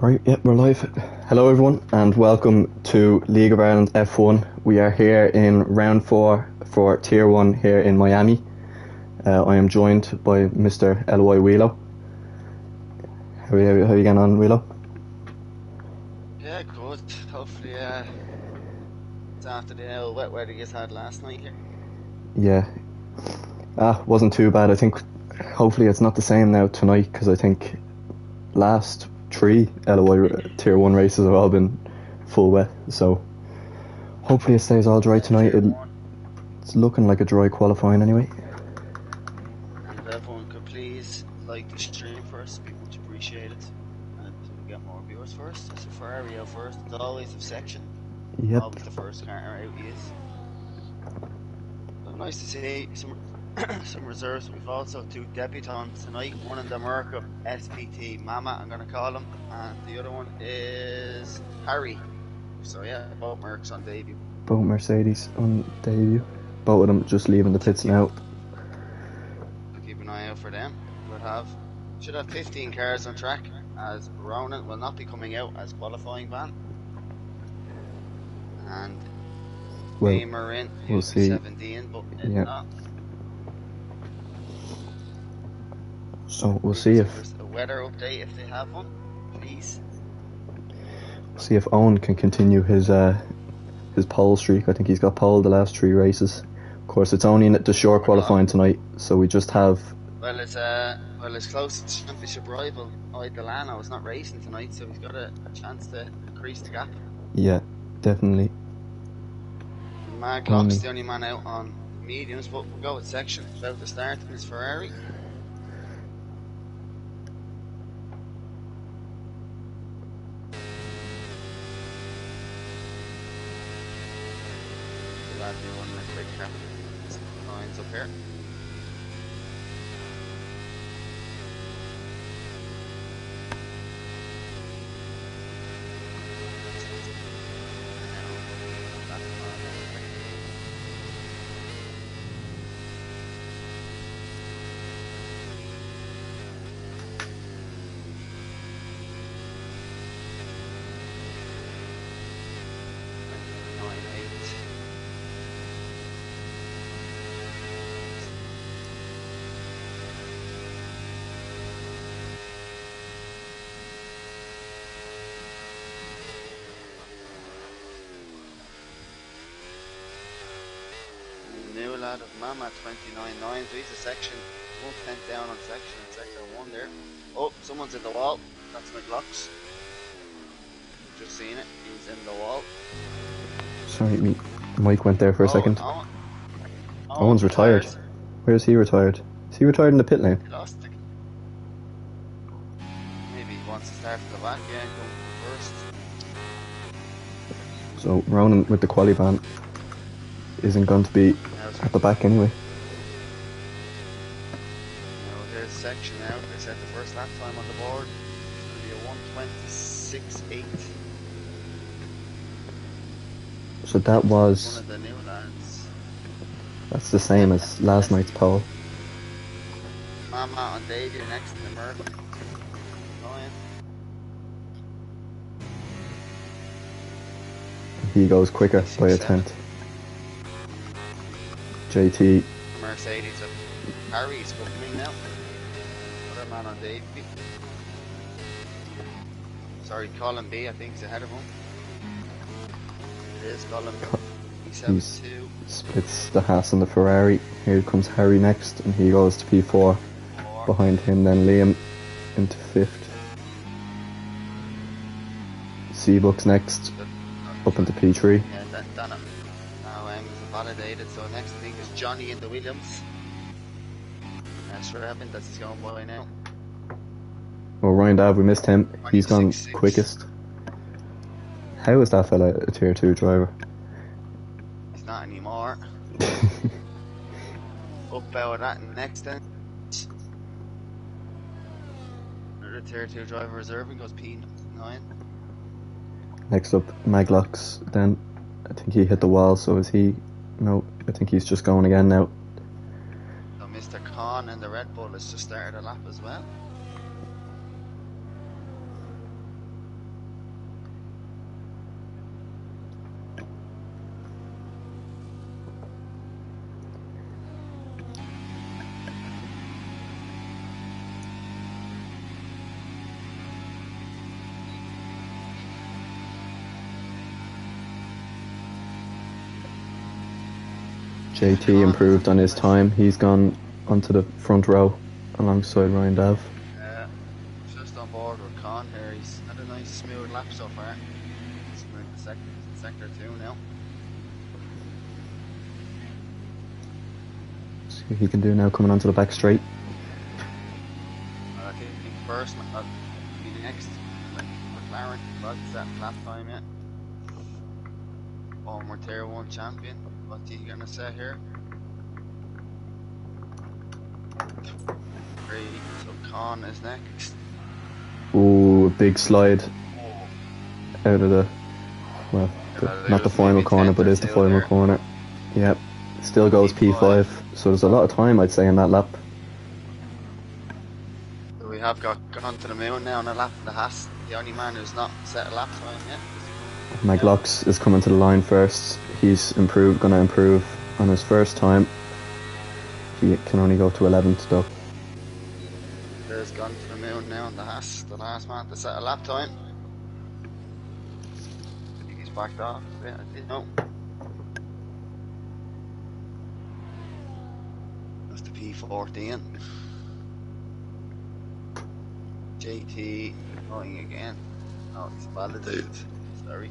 Right, yep, we're live. Hello everyone and welcome to League of Ireland F1. We are here in round 4 for Tier 1 here in Miami. I am joined by Mr. Eloy Wheelo. How are you getting on, Wheelo? Yeah, good. Hopefully it's after the wet weather you had last night here. Yeah. Wasn't too bad. I think hopefully it's not the same now tonight, because I think last 3 Eloy Tier 1 races have all been full wet, so hopefully it stays all dry tonight. It's looking like a dry qualifying anyway. And if everyone could please like the stream first, it'd be much appreciated. And to get more viewers first. So Ferrari out first, it's always a section. Yep. Always the first car out he is. So nice to see some reserves. We've also 2 debutants tonight. One in the Merca SPT Mama, I'm gonna call him, and the other one is Harry. So yeah, both Mercs on debut. Both Mercedes on debut. Both of them just leaving the pits now. Keep an eye out for them. Should have 15 cars on track, as Ronan will not be coming out as qualifying ban. And Gamer in, we'll see. 17, but not. So we'll see if there's a weather update if they have one, please. See if Owen can continue his pole streak. I think he's got pole the last 3 races. Of course, it's only in the short qualifying tonight, so we just have. Well, his closest championship rival, Delano, is not racing tonight, so he's got a chance to increase the gap. Yeah, definitely. Maglock's the only man out on mediums, but we'll go with section. About to start in his Ferrari. Glad you're running a quick cap. Lines up here. New lad of Mama 29.9, so he's a section 1 down on section in sector 1 there. Oh, someone's in the wall. That's McLock's. Just seen it. He's in the wall. Sorry, Mike went there for a second. Owen's retired. Where's he retired? Is he retired in the pit lane? He lost it. Maybe he wants to start from the back, yeah, go first. So Ronan with the quali ban isn't going to be at the back anyway. Now there's section out. They set the first lap time on the board. It's going to be a 1:26.8. So that was. One of the new lads. That's the same as last night's pole. Mama on debut next to the Merc. He goes quicker by a tenth. JT. Mercedes of Harry's coming now. Other man on debut. Sorry, Colin B, I think is ahead of him. It is Colin B. P72. Splits the Haas and the Ferrari. Here comes Harry next, and he goes to P4. Behind him, then Liam into 5th. Seabuck's next, up into P3. Yeah, that's done it. Now it's validated, so next I think is Johnny in the Williams. That's what happened, that's his going by now. Well, Ryan Dav, we missed him. He's gone 26. quickest. How is that fella a tier 2 driver? He's not anymore. Up out of that next then. Another tier 2 driver reserving goes P9. Next up, Maglock's then. I think he hit the wall, so is he? No, I think he's just going again now. So Mr. Khan and the Red Bull has just started a lap as well. JT improved on his time. He's gone onto the front row alongside Ryan Dav. Just on board with Con here. He's had a nice smooth lap so far. He's in the sector 2 now. See what he can do now coming onto the back straight. I think first will be next. McLaren, but that lap time yet. Former Tier 1 champion. What's he gonna say here? 3, so Con is next. Ooh, a big slide out of the, well, not the final corner, but is the final corner. Yep, still goes P5, so there's a lot of time, I'd say, in that lap. We have gone to the moon now on a lap of the Haas. The only man who's not set a lap time yet. Maglox is coming to the line first. He's going to improve on his first time. He can only go to 11th though. There's gone to the moon now on the Haas, the last man to set a lap time. I think he's backed off a bit, I didn't know. That's the P14. JT going again. Oh, he's validated. Sorry.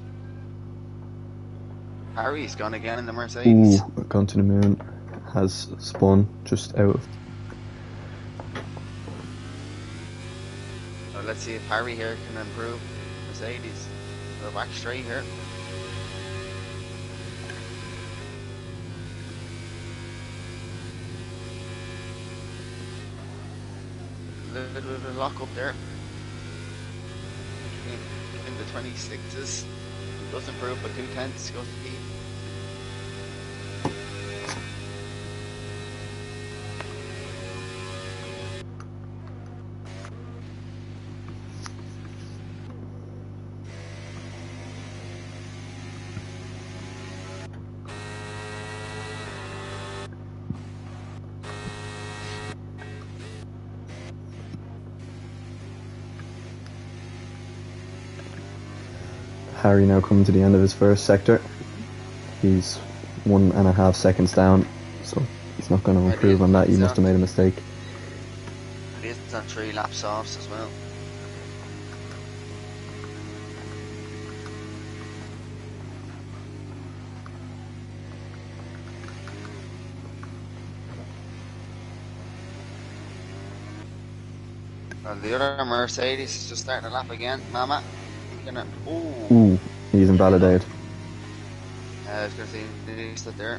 Harry's gone again in the Mercedes. Ooh, gone to the moon. Has spun just out of. So let's see if Harry here can improve Mercedes. We're back straight here. A little bit of a lock up there. In the 26s. Does improve by 2/10, goes to P. Harry now coming to the end of his first sector. He's 1.5 seconds down, so he's not going to improve on that. He must have made a mistake. It is on 3 laps off as well. Well, the other Mercedes is just starting a lap again. Mama. Ooh, he's invalidated. I was going to say, he stood there.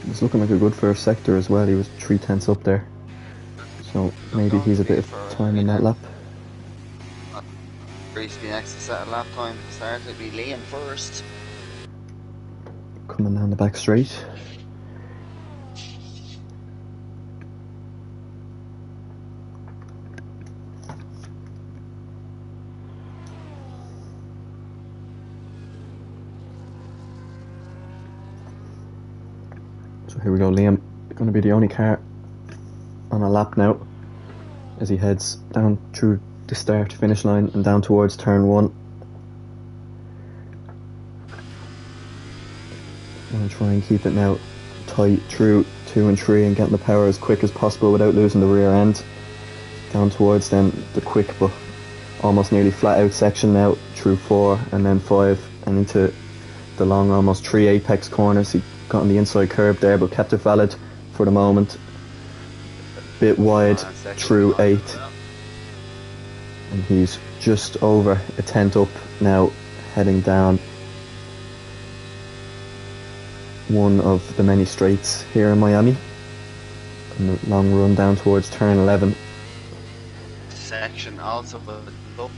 It's looking like a good first sector as well. He was 3/10 up there. So maybe he's a bit of time in that lap. Reese be next to set a lap time to start. It'll be Liam first. Coming down the back straight. So here we go, Liam. Going to be the only car on a lap now as he heads down through the start finish line and down towards turn 1. Going to try and keep it now tight through 2 and 3 and getting the power as quick as possible without losing the rear end. Down towards then the quick but almost nearly flat out section now through 4 and then 5 and into the long almost 3 apex corners. He got on the inside curb there but kept it valid for the moment. A bit wide through 8 and he's just over a 10th up now, heading down one of the many straights here in Miami and a long run down towards turn 11. Section also up.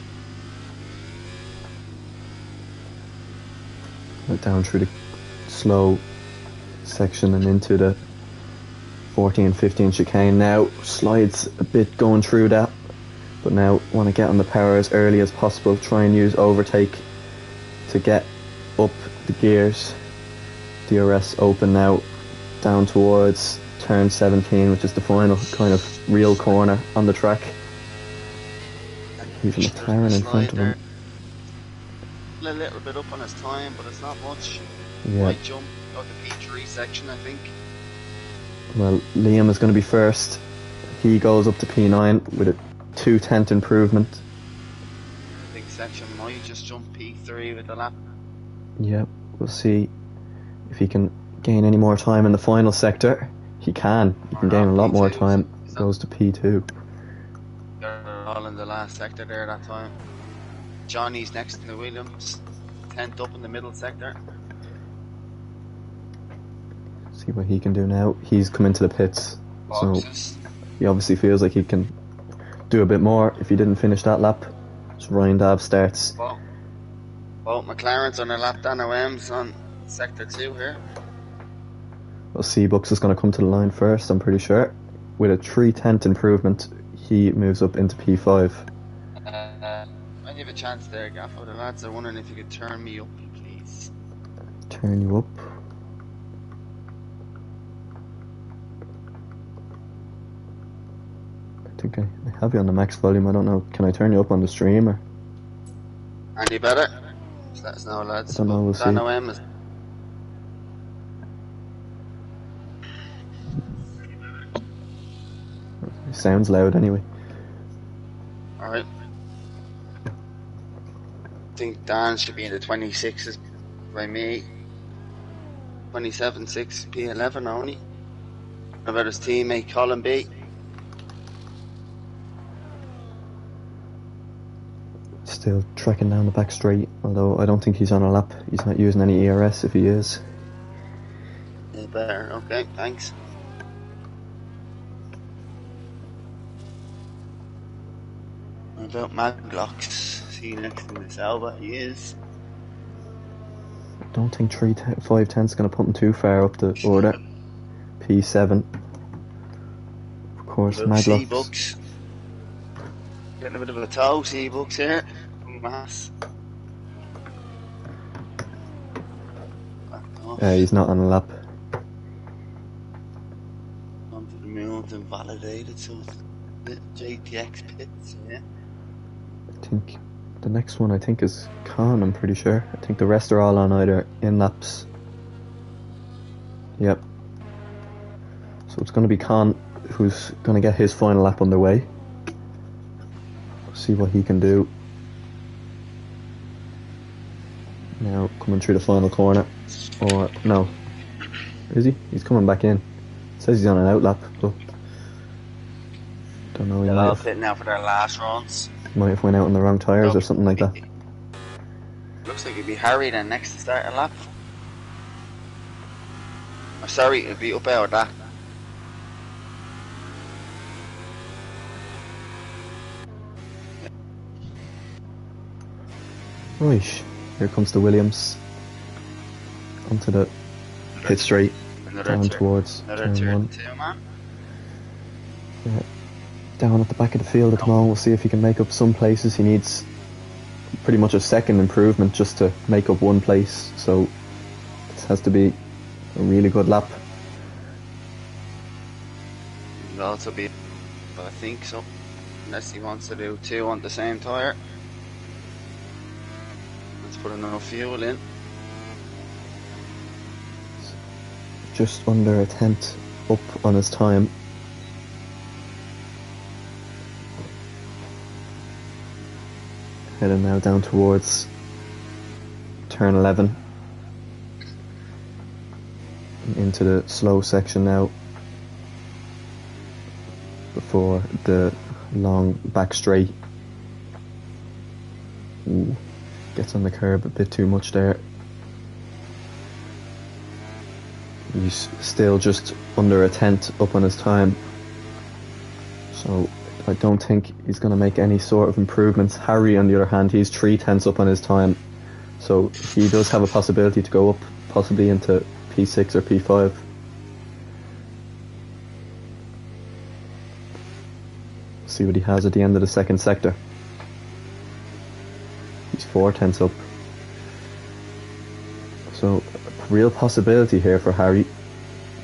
Down through the slow section and into the 14-15 chicane now. Slides a bit going through that, but now want to get on the power as early as possible, try and use overtake to get up the gears. DRS open now down towards turn 17, which is the final kind of real corner on the track. He's a McLaren in front of him. a little bit up on his time, but it's not much. Yeah. Might jump out the P3 section, I think. Well, Liam is going to be first. He goes up to P9 with a 2/10 improvement. I think section might just jump P3 with the lap. Yeah, we'll see if he can gain any more time in the final sector. He can. He can gain a lot more time. Goes to P2. They're all in the last sector there that time. Johnny's next to Williams, 10th up in the middle sector. See what he can do now. He's come into the pits, Boxes. so he obviously feels like he can do a bit more if he didn't finish that lap. So Ryan Dabb starts. Well, McLaren's on a lap, Dan OM's on sector 2 here. Well, Seabucks is going to come to the line first, I'm pretty sure. With a 3/10 improvement, he moves up into P5. I give a chance there, Gaffo. The lads are wondering if you could turn me up, please. Turn you up. I think I have you on the max volume. I don't know. Can I turn you up on the stream or? Any better? Just let us know, lads. I don't know, we'll see. Dan OM is. It sounds loud anyway. Alright. I think Dan should be in the 26s by me. 27.6 P11 only. What about his teammate Colin B? Still trekking down the back straight, although I don't think he's on a lap. He's not using any ERS if he is. Yeah, better. Okay, thanks. What about Maglocks? See next to this Alba, he is. I don't think 5/10's going to put him too far up the order. P7. Of course, Maglocks. Seabucks. Getting a bit of a toe, Seabucks here. Mass. He's not on a lap. Onto the move and validated, so it's JTX pits, yeah. I think the next one is Khan, I'm pretty sure. I think the rest are all on either in laps. Yep. So it's going to be Khan who's going to get his final lap underway. See what he can do. Now coming through the final corner. Or no. Is he? He's coming back in. Says he's on an out lap, but don't know, he They're all pitting now for their last runs. might have went out on the wrong tyres or something like that. Looks like it'd be Harry then next to start a lap. Oh, sorry, it'd be up out of that. Right, here comes the Williams onto the pit straight, down towards turn 1. Yeah. Down at the back of the field at the moment. We'll see if he can make up some places. He needs pretty much a second improvement just to make up one place, so this has to be a really good lap. It'll also be, I think so, unless he wants to do 2 on the same tyre. Let's put enough fuel in. Just under a 10th up on his time. Heading now down towards turn 11. Into the slow section now. Before the long back straight. Ooh, gets on the curb a bit too much there. He's still just under a 10th up on his time. So I don't think he's going to make any sort of improvements. Harry, on the other hand, he's 3/10 up on his time. So he does have a possibility to go up, possibly into P6 or P5. See what he has at the end of the second sector. He's 4/10 up. So a real possibility here for Harry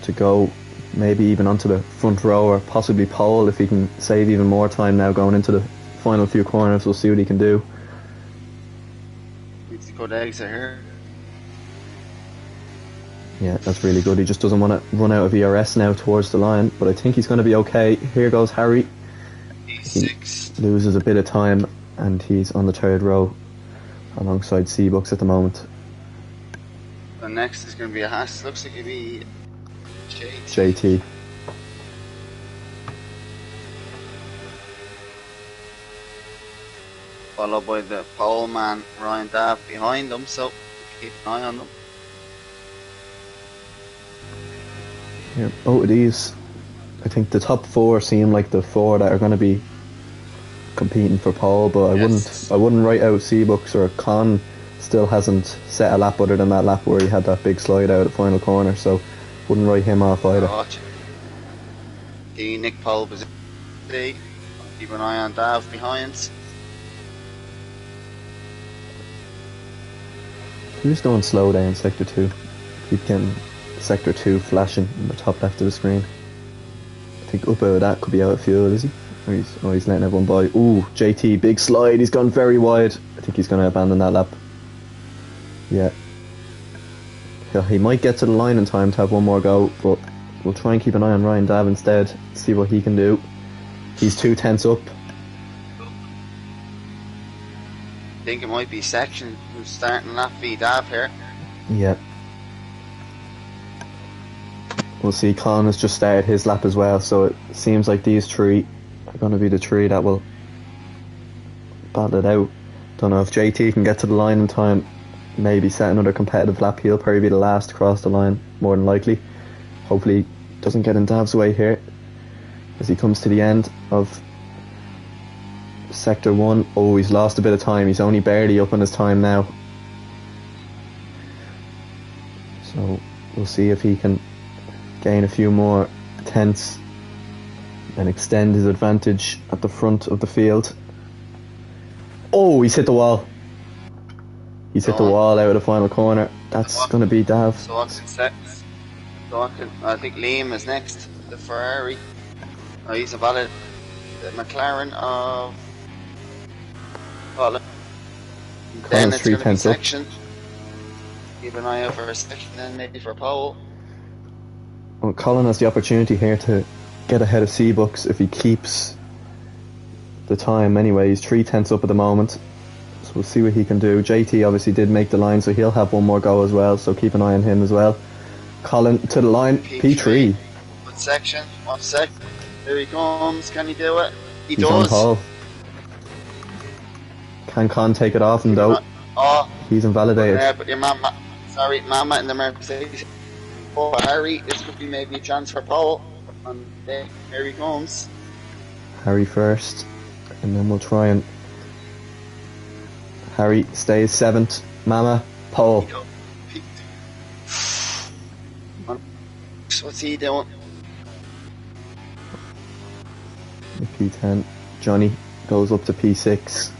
to go maybe even onto the front row or possibly pole if he can save even more time now going into the final few corners. We'll see what he can do. Needs to good exit here. Yeah, that's really good. He just doesn't want to run out of ERS now towards the line, but I think he's going to be okay. Here goes Harry. P6. He loses a bit of time, and he's on the third row alongside Seabucks at the moment. The next is going to be a Haas. Looks like it'll be JT. Followed by the pole man Ryan Dav behind them, so keep an eye on them. Yeah, out of these, I think the top four seem like the four that are going to be competing for pole, but I wouldn't write out Seabucks or Con. Still hasn't set a lap other than that lap where he had that big slide out at the final corner, so wouldn't write him off either. The Nick pole position. Keep an eye on Dav behind. Who's going slow down in sector 2? Keep getting sector 2 flashing in the top left of the screen. I think up out of that could be out of fuel, is he? Or he's letting everyone by. Ooh, JT, big slide, he's gone very wide. I think he's going to abandon that lap. Yeah. He might get to the line in time to have one more go, but we'll try and keep an eye on Ryan Dav instead, see what he can do. He's 2 tenths up. I think it might be Section who's starting lap V Dav here. Yeah. We'll see, Con has just started his lap as well, so it seems like these three are going to be the three that will battle it out. Don't know if JT can get to the line in time, maybe set another competitive lap. He'll probably be the last to cross the line, more than likely. Hopefully he doesn't get in Dav's way here as he comes to the end of sector 1. Oh, he's lost a bit of time. He's only barely up on his time now, so we'll see if he can gain a few more tenths and extend his advantage at the front of the field. Oh, he's hit the wall. He's hit the wall out of the final corner. That's going to be Dav. I think Liam is next. The Ferrari. Oh, he's about the McLaren of Colin. Then it's going to be Section. Keep an eye out for a Section, then maybe for pole. Well, Colin has the opportunity here to get ahead of Seabucks if he keeps the time anyway. He's 3 tenths up at the moment, so we'll see what he can do. JT obviously did make the line, so he'll have one more go as well, so keep an eye on him as well. Colin to the line, P3. What section? 1 sec. Here he comes. Can he do it? He's does. On pole. Can Con take it off him though? Oh, he's invalidated. Yeah, but your mama in the Mercedes. Oh, Harry, this could be maybe a chance for pole. And here he comes. Harry first, and then we'll try and... Harry stays 7th. Mama, pole. What's he doing? P10. Johnny goes up to P6.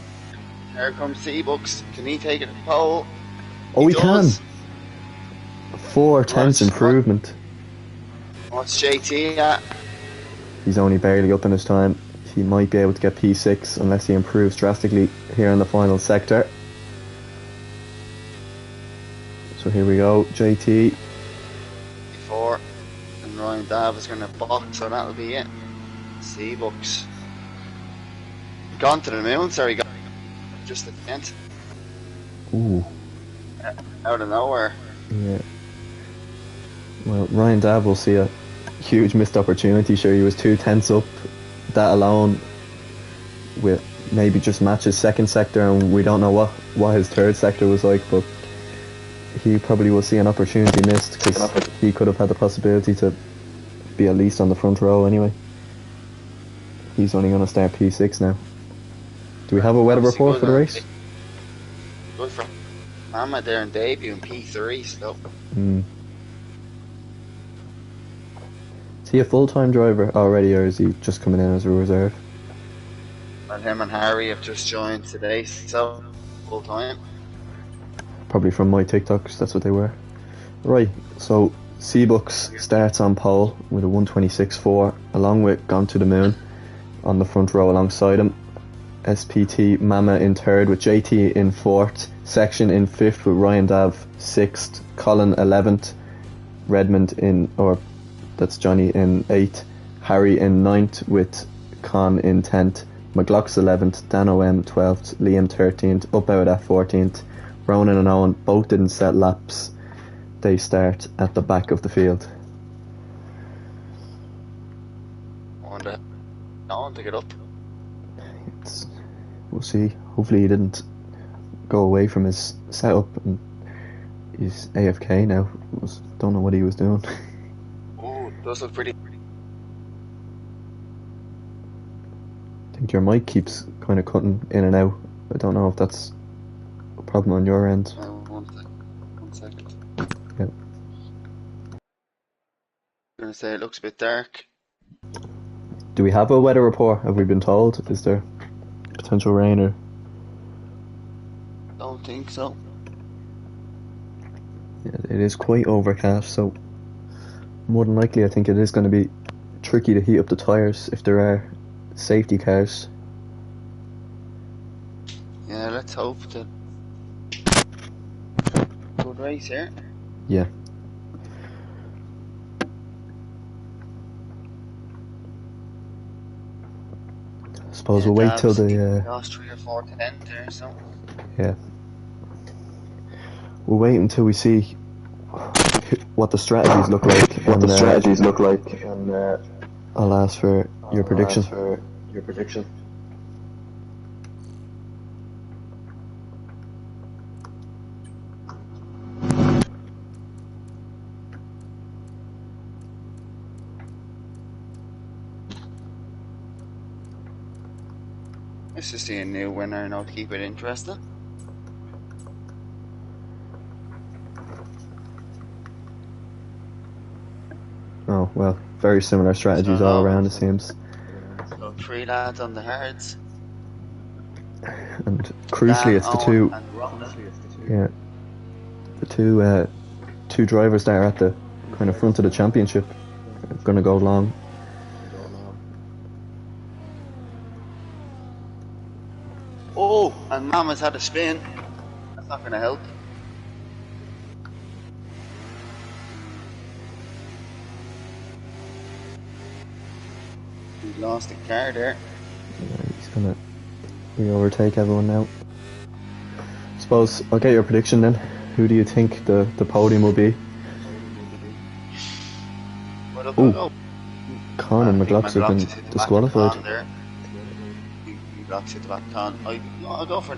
Here comes Seabucks. Can he take it to pole? Oh, he can! 4 tenths improvement. What's JT at? He's only barely up in his time. He might be able to get P6 unless he improves drastically here in the final sector. So here we go, JT. 4 and Ryan Dav is going to box, so that'll be it. Seabucks. Gone to the moon, sorry, got just at the end. Ooh. Out of nowhere. Yeah. Well, Ryan Dav will see a huge missed opportunity. Sure, he was 2 tenths up. That alone will maybe just match his second sector, and we don't know what his third sector was like, but he probably will see an opportunity missed because he could have had the possibility to be at least on the front row anyway. He's only going to start P6 now. Do we have a weather report for the race? Good for Mama there in debut in P3 still. Is he a full-time driver already, or is he just coming in as a reserve? And him and Harry have just joined today, so full-time. Probably from my TikToks, that's what they were. Right, so Seabucks starts on pole with a 1:26.4, along with Gone to the Moon on the front row alongside him. SPT Mama in third with JT in fourth, Section in fifth with Ryan Dav sixth, Colin 11th, Redmond that's Johnny in eighth, Harry in ninth with Con in 10th, McLock's 11th, Dan OM 12th, Liam 13th, Up Out at 14th, Ronan and Owen both didn't set laps. They start at the back of the field. I want to get up. We'll see. Hopefully he didn't go away from his setup and he's AFK now. Don't know what he was doing. Oh, it does look pretty. I think your mic keeps kind of cutting in and out. I don't know if that's a problem on your end. 1 second. Yeah. I'm going to say it looks a bit dark. Do we have a weather report? Have we been told? Is there potential rain or? Don't think so. Yeah, it is quite overcast, so more than likely I think it is going to be tricky to heat up the tyres if there are safety cars. Yeah, let's hope that. Good race here. Yeah. I suppose we'll wait till the lost 3 or 4 to end there, so. Yeah. We'll wait until we see what the strategies look like. And I'll ask for your prediction. Let's just see a new winner and I'll keep it interesting. Oh, well, very similar strategies all around, it seems. So 3 lads on the hards. And crucially, it's the two. Yeah. The two drivers that are at the kind of front of the championship are going to go long. Oh, and Mama's had a spin. That's not going to help. He lost the car there. Yeah, he's going to overtake everyone now. Suppose I'll get your prediction then. Who do you think the podium will be? Oh, Con and McLoughlin have been disqualified. Blocks at the back Con. I'll go for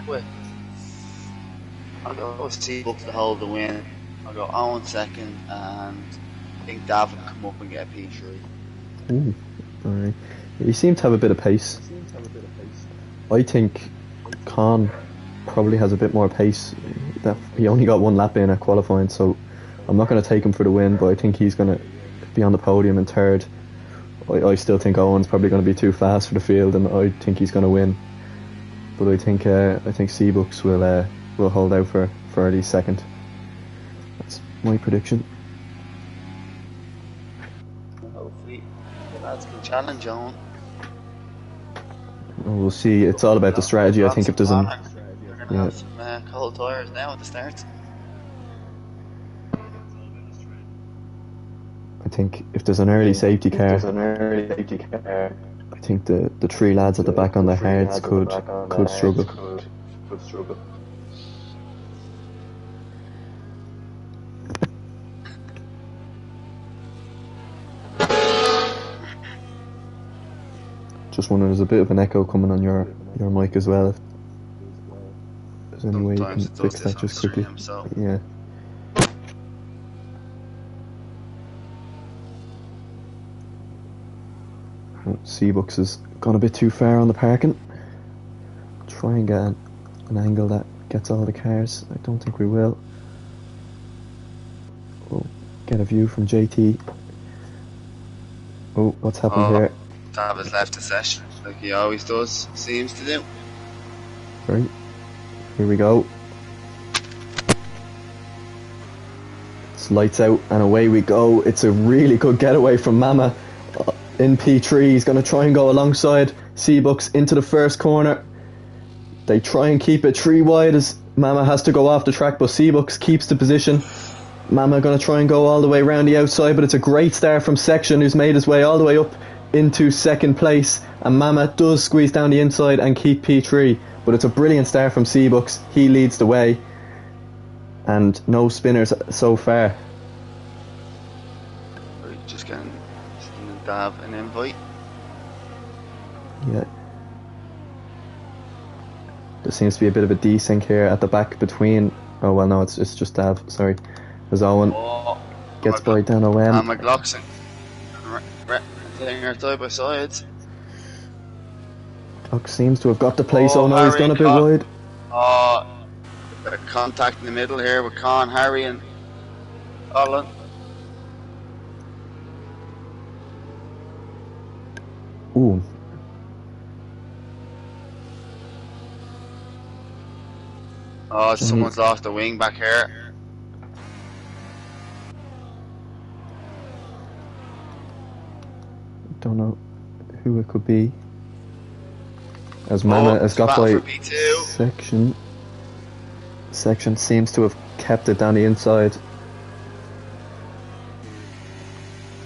wait. I'll go with Seabooks to hold the win. I'll go Owen second, and I think Dav will come up and get a P3. Ooh, alright. He seemed to have a bit of pace. I think Con probably has a bit more pace. That he only got 1 lap in at qualifying, so I'm not going to take him for the win, but I think he's going to be on the podium in third. I still think Owen's probably going to be too fast for the field, and I think he's going to win. But I think Seabooks will hold out for early second. That's my prediction. Hopefully, the lads can challenge Owen. We'll see. It's all about the strategy. I think if there's You're going to have some cold tyres now at the start. I think if there's an early safety car, I think the 3 lads at the back on the hards could struggle. Just wondering, there's a bit of an echo coming on your mic as well. If there's any way you can fix that just quickly. Yeah. Seabooks has gone a bit too far on the parking. Try and get an angle that gets all the cars. I don't think we will. We'll get a view from JT. Oh, what's happened here? Dav has left the session, like he always does, seems to do. Right, here we go. It's lights out and away we go. It's a really good getaway from Mama. In P3, he's going to try and go alongside Seabucks into the first corner. They try and keep it 3 wide as Mama has to go off the track, but Seabucks keeps the position. Mama going to try and go all the way around the outside, but it's a great start from Section, who's made his way all the way up into second place, and Mama does squeeze down the inside and keep P3, but it's a brilliant start from Seabucks. He leads the way, and no spinners so far. Just getting Dav an invite. Yeah. There seems to be a bit of a desync here at the back between... Oh, well, no, it's just Dav, sorry. As Owen gets by down OM. And McLaughlin. They're side by side. Clock seems to have got the place. Oh no, he's gone a bit wide. Bit of contact in the middle here with Con, Harry and Colin. Ooh. Oh, someone's off the wing back here. Don't know who it could be. As Mama has got by Section. Section seems to have kept it down the inside.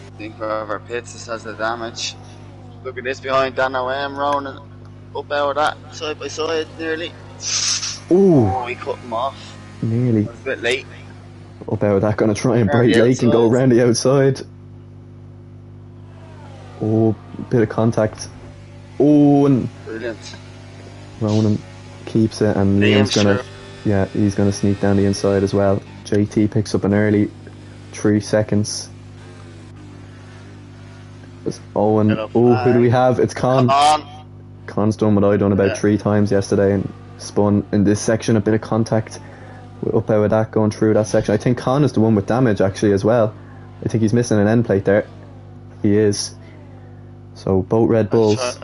I think whoever pits this has the damage. Look at this behind Dan OM, Ronan up out of that, side by side, nearly. Ooh! Oh, he cut him off. Nearly. It was a bit late. Up out of that, gonna try and break Lake and go around the outside. Oh, bit of contact. Oh, and Brilliant. Ronan keeps it, and Liam's gonna, yeah, he's gonna sneak down the inside as well. JT picks up an early 3 seconds. There's Owen. Oh, who do we have? It's Con. Con's done what I done about 3 times yesterday and spun in this section. A bit of contact up out of that going through that section. I think Con is the one with damage actually as well. I think he's missing an end plate there. He is. So both Red Bulls.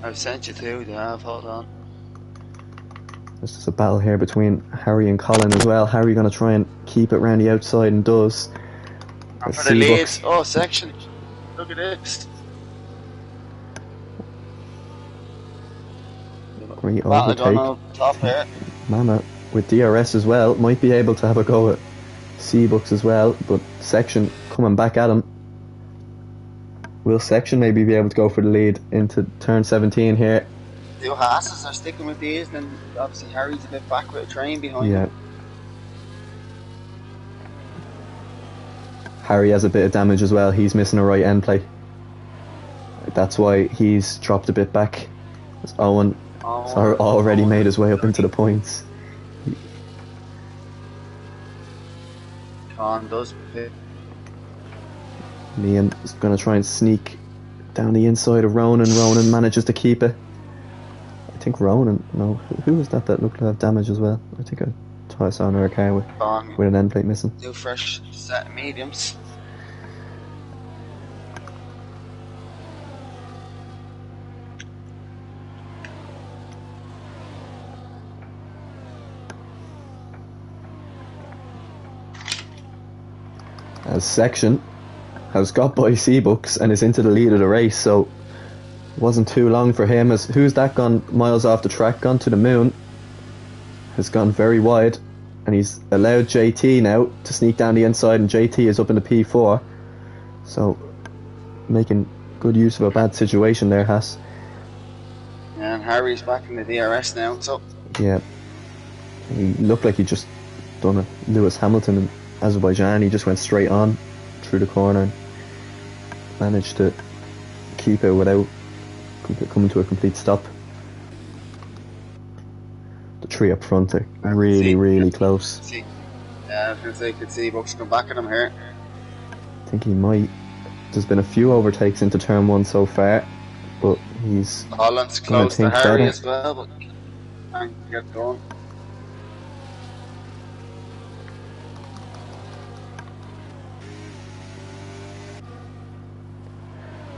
I've sent you 2, they have, hold on. There's just a battle here between Harry and Colin as well. Harry going to try and keep it round the outside and does. And for the leads, oh, Section. Look at this. Great overtake. Top here. Mama with DRS as well might be able to have a go at Seabucks as well, but Section coming back at him. Will Section maybe be able to go for the lead into turn 17 here? The Haas's are sticking with these, and obviously Harry's a bit back with a train behind him. Harry has a bit of damage as well. He's missing a right end plate. That's why he's dropped a bit back. As Owen already made his way up into the points. Con does pick. Liam is going to try and sneak down the inside of Ronan. Ronan manages to keep it. I think Ronan, no, who was that looked to have damage as well? I think I saw another car with an end plate missing. New fresh set of mediums. As Section has got by Seabucks and is into the lead of the race, so it wasn't too long for him. As who's that gone miles off the track, gone to the moon, has gone very wide, and he's allowed JT now to sneak down the inside, and JT is up in the P4, so making good use of a bad situation there, Haas. Yeah, and Harry's back in the DRS now, so yeah, he looked like he just done a Lewis Hamilton in Azerbaijan. He just went straight on through the corner and managed to keep it without coming to a complete stop. The 3 up front are really close. Yeah, I was going to say, could see Bucks come back at him here. I think he might. There's been a few overtakes into turn 1 so far, but he's Holland's close to Harry as well, but can't get going.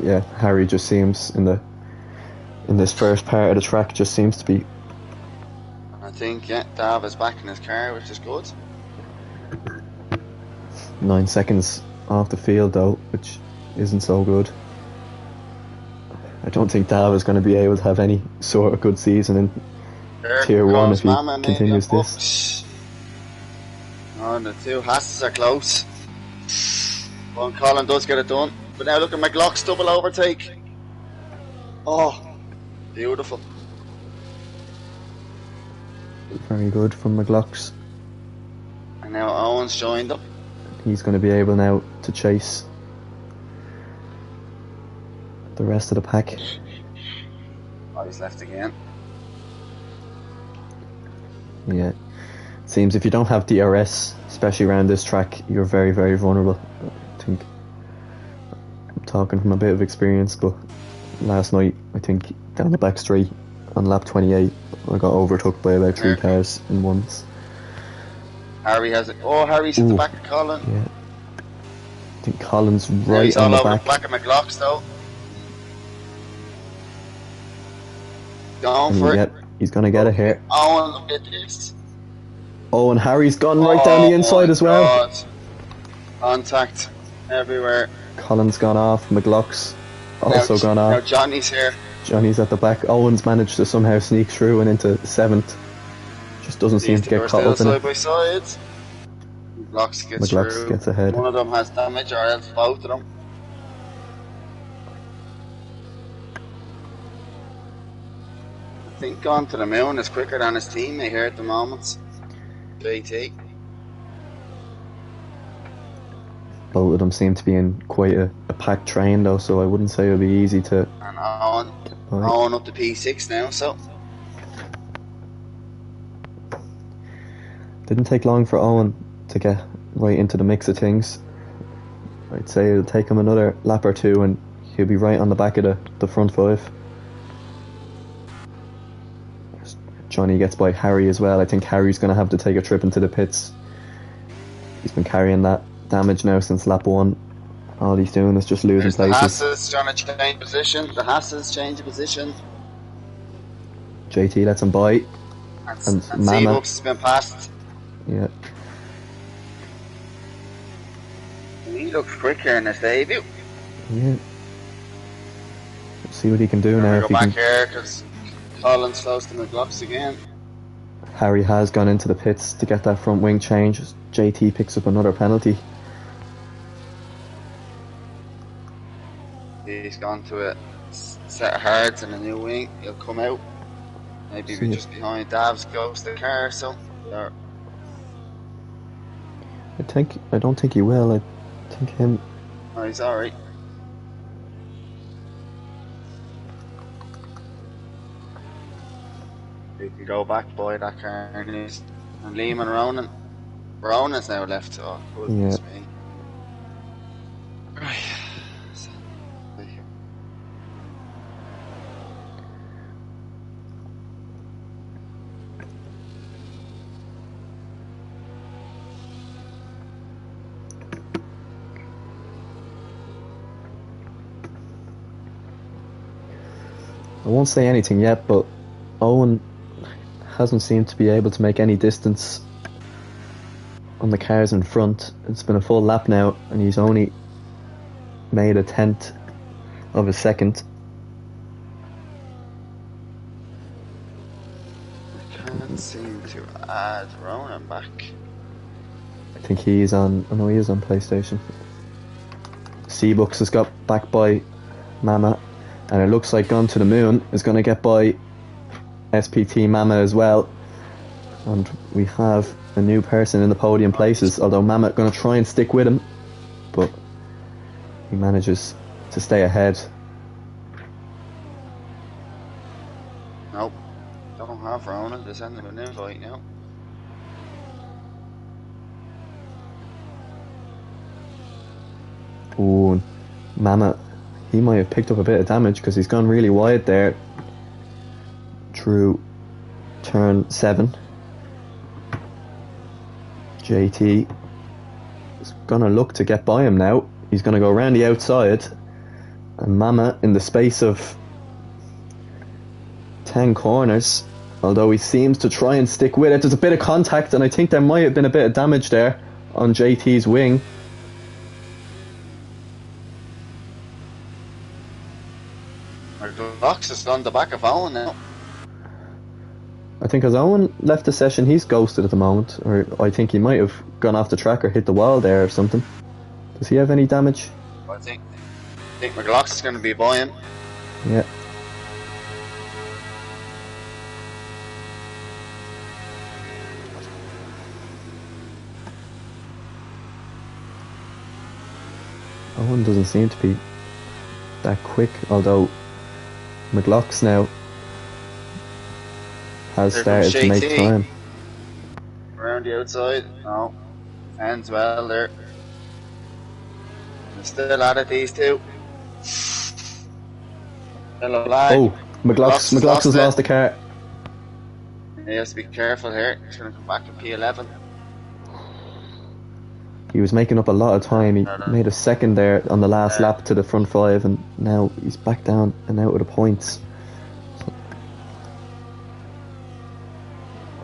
Yeah, Harry just seems in this first part of the track just seems to be. I think Dav is back in his car, which is good. 9 seconds off the field though, which isn't so good. don't think Dav is going to be able to have any sort of good season in There Tier 1 if he Mama maybe continues on this. books. Oh, the two Hasses are close. One Colin does get it done. But now look at McLaugh's double overtake. Oh, beautiful. Very good from McLaugh's. And now Owen's joined up. He's going to be able now to chase the rest of the pack. Oh, he's left again. Yeah. Seems if you don't have DRS, especially around this track, you're very, very vulnerable. I think I'm talking from a bit of experience, but last night, I think down the back straight on lap 28, I got overtook by about 3 cars in once. Harry has it. Oh, Harry's at the back of Colin. Yeah. I think Colin's right he's on all the over back. the back of McLaugh's though. Going for it. He's going to get it here. Owen, look at this. Oh, and Harry's gone right down the inside as well. God. Contact everywhere. Colin's gone off. McLaugh's also gone Now off. Johnny's here. Johnny's at the back. Owen's managed to somehow sneak through and into 7th. Just doesn't seem These to two get are caught still up in side it. by side. McLaugh's gets McLaugh's through. gets ahead. One of them has damage, or else both of them. I think Gone to the Moon is quicker than his teammate here at the moment. JT. Both of them seem to be in quite a packed train though, so I wouldn't say it would be easy to And Owen. by. Owen up to P6 now, so. Didn't take long for Owen to get right into the mix of things. I'd say it'll take him another lap or two and he'll be right on the back of the front 5. Johnny gets by Harry as well. I think Harry's going to have to take a trip into the pits. He's been carrying that damage now since lap 1. All he's doing is just losing There's the places. Hasses trying to change position. The Hasses change position. JT lets him by. And Mama. Seabooks has been passed. Yeah. He looks quick here in his debut. Yeah. Let's see what he can do We're now. going If to he go can. back here because Colin's close to McLaugh's again. Harry has gone into the pits to get that front wing change. JT picks up another penalty. He's gone to a set of hards and a new wing. He'll come out. Maybe See we're it. just behind Dav's goes the car, so. There. I don't think he will. I think him. Oh, he's alright. We can go back by that car and Liam and Ronan. Ronan's now left, oh goodness me. Right. So, I won't say anything yet, but Owen hasn't seemed to be able to make any distance on the cars in front. It's been a full lap now, and he's only made a 1/10 of a second. can't seem to add Ronan back. I think he's on. Oh no, he is on PlayStation. Seabooks has got back by Mama, and it looks like Gone to the Moon is going to get by SPT Mama as well. And we have a new person in the podium places, although Mama going to try and stick with him, but he manages to stay ahead. Nope. Don't have Ronan. They're sending him an invite now. Ooh, and Mama, he might have picked up a bit of damage because he's gone really wide there through turn 7. JT is going to look to get by him now. He's going to go around the outside, and Mama, in the space of 10 corners, although he seems to try and stick with it, there's a bit of contact, and I think there might have been a bit of damage there on JT's wing. McLox is on the back of Owen now. I think as Owen left the session, he's ghosted at the moment, or I think he might have gone off the track or hit the wall there or something. Does he have any damage? I think McLox is going to be buying. Yeah. Owen doesn't seem to be that quick, although McLox now has started to make time. Around the outside, no. Ends well there. They're still at it, these two. Hello, lag. Oh, McLox has lost the car. He has to be careful here. He's going to come back to P11. He was making up a lot of time. He made a second there on the last lap to the front five, and now he's back down and out of the points. So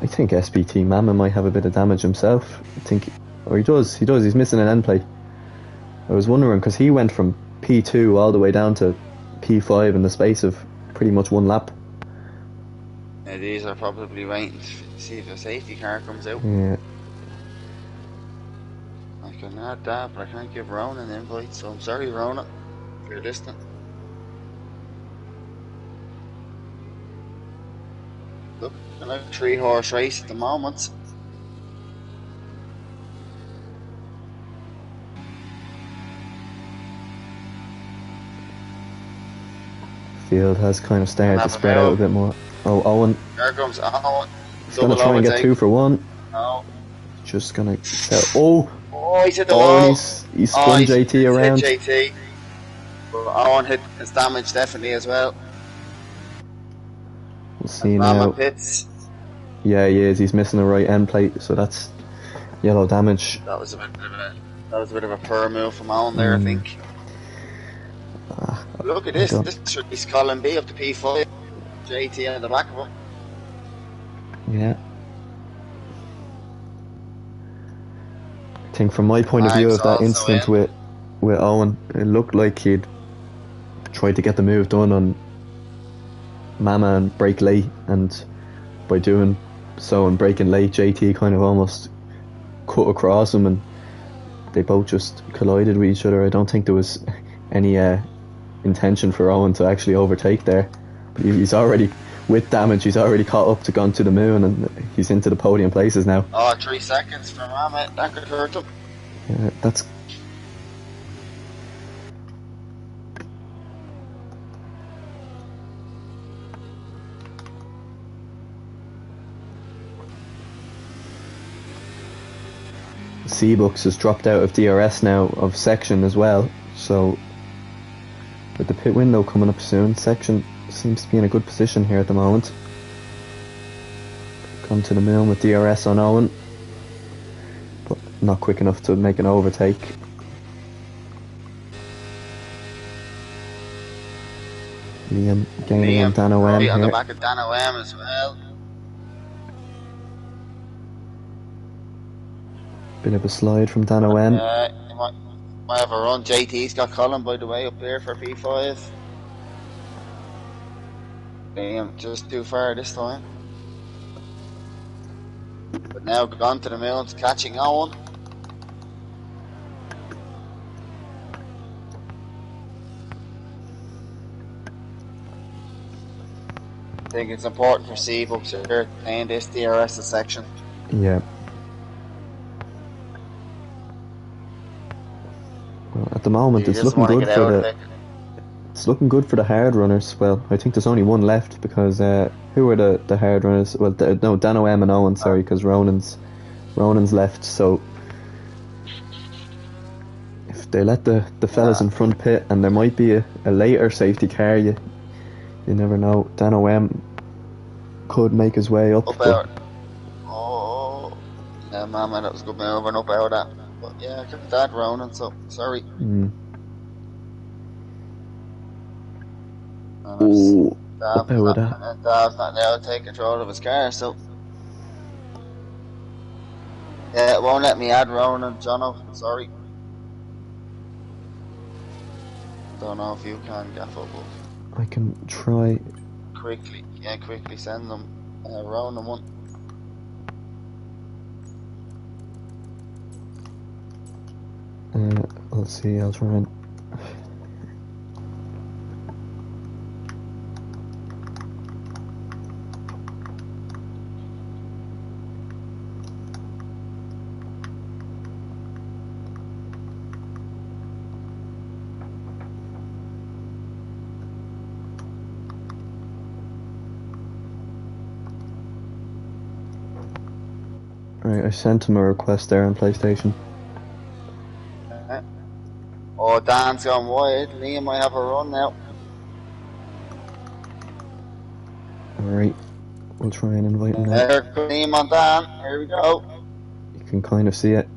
I think SPT Mama might have a bit of damage himself. I think, or he does. He's missing an end plate. I was wondering because he went from P2 all the way down to P5 in the space of pretty much one lap. Yeah, these are probably waiting to see if a safety car comes out. Yeah. I can add that, but I can't give Ronan an invite, so I'm sorry, Ronan, if you're listening. Look, like a 3-horse race at the moment. Field has kind of started to spread out a bit more. Oh, Owen. There comes Owen. He's going to try and get 2 for 1. No. Just going to... Oh! Oh, he's hit the wall. He's spun JT around. Hit JT. But Owen hit his damage definitely as well. We'll see now. Pits. Yeah, he is. He's missing the right end plate, so that's yellow damage. That was a bit of a poor move from Owen there, I think. Look at this. This is Colin B up to P5. JT on the back of him. Yeah. I think from my point of view of that incident with Owen, it looked like he'd tried to get the move done on Mama and brake late, and by doing so and braking late, JT kind of almost cut across him and they both just collided with each other. I don't think there was any intention for Owen to actually overtake there, but he's already, with damage, he's already caught up to gone to the moon and he's into the podium places now. Oh, 3 seconds for Mama, that could hurt him. Yeah, that's... Seabooks has dropped out of DRS now, of Section as well, so with the pit window coming up soon, Section seems to be in a good position here at the moment. Come to the moon with DRS on Owen, but not quick enough to make an overtake. Liam gaining on Dan OM here. On the back of Dan OM as well. Bit of a slide from Dan OM. He might have a run. JT's got Colin, by the way, up there for P5. Damn, just too far this time. But now gone to the moon, catching Owen. I think it's important for Seabooks here playing this DRS section. Yeah. Well, at the moment, it's looking good for the. It's looking good for the hard runners. Well, I think there's only one left because who are the hard runners? Well, no, Dan OM and Owen. Sorry, because Ronan's left. So if they let the fellas in front pit, and there might be a later safety car, you never know. Dan OM could make his way up. Out. Oh, yeah, man, that was a good move and up out that. But yeah, I kept that Ronan, so sorry. Oh, up out that. And Dav's not now taking control of his car, so yeah, it won't let me add Ronan, Jono. Sorry. Don't know if you can gaff up. I can try. Quickly send them around them one. Let's see, I'll try and. Right, I sent him a request there on PlayStation. Oh, Dan's gone wide. Liam might have a run now. Alright, we'll try and invite him now. There, Liam on Dan. Here we go. You can kind of see it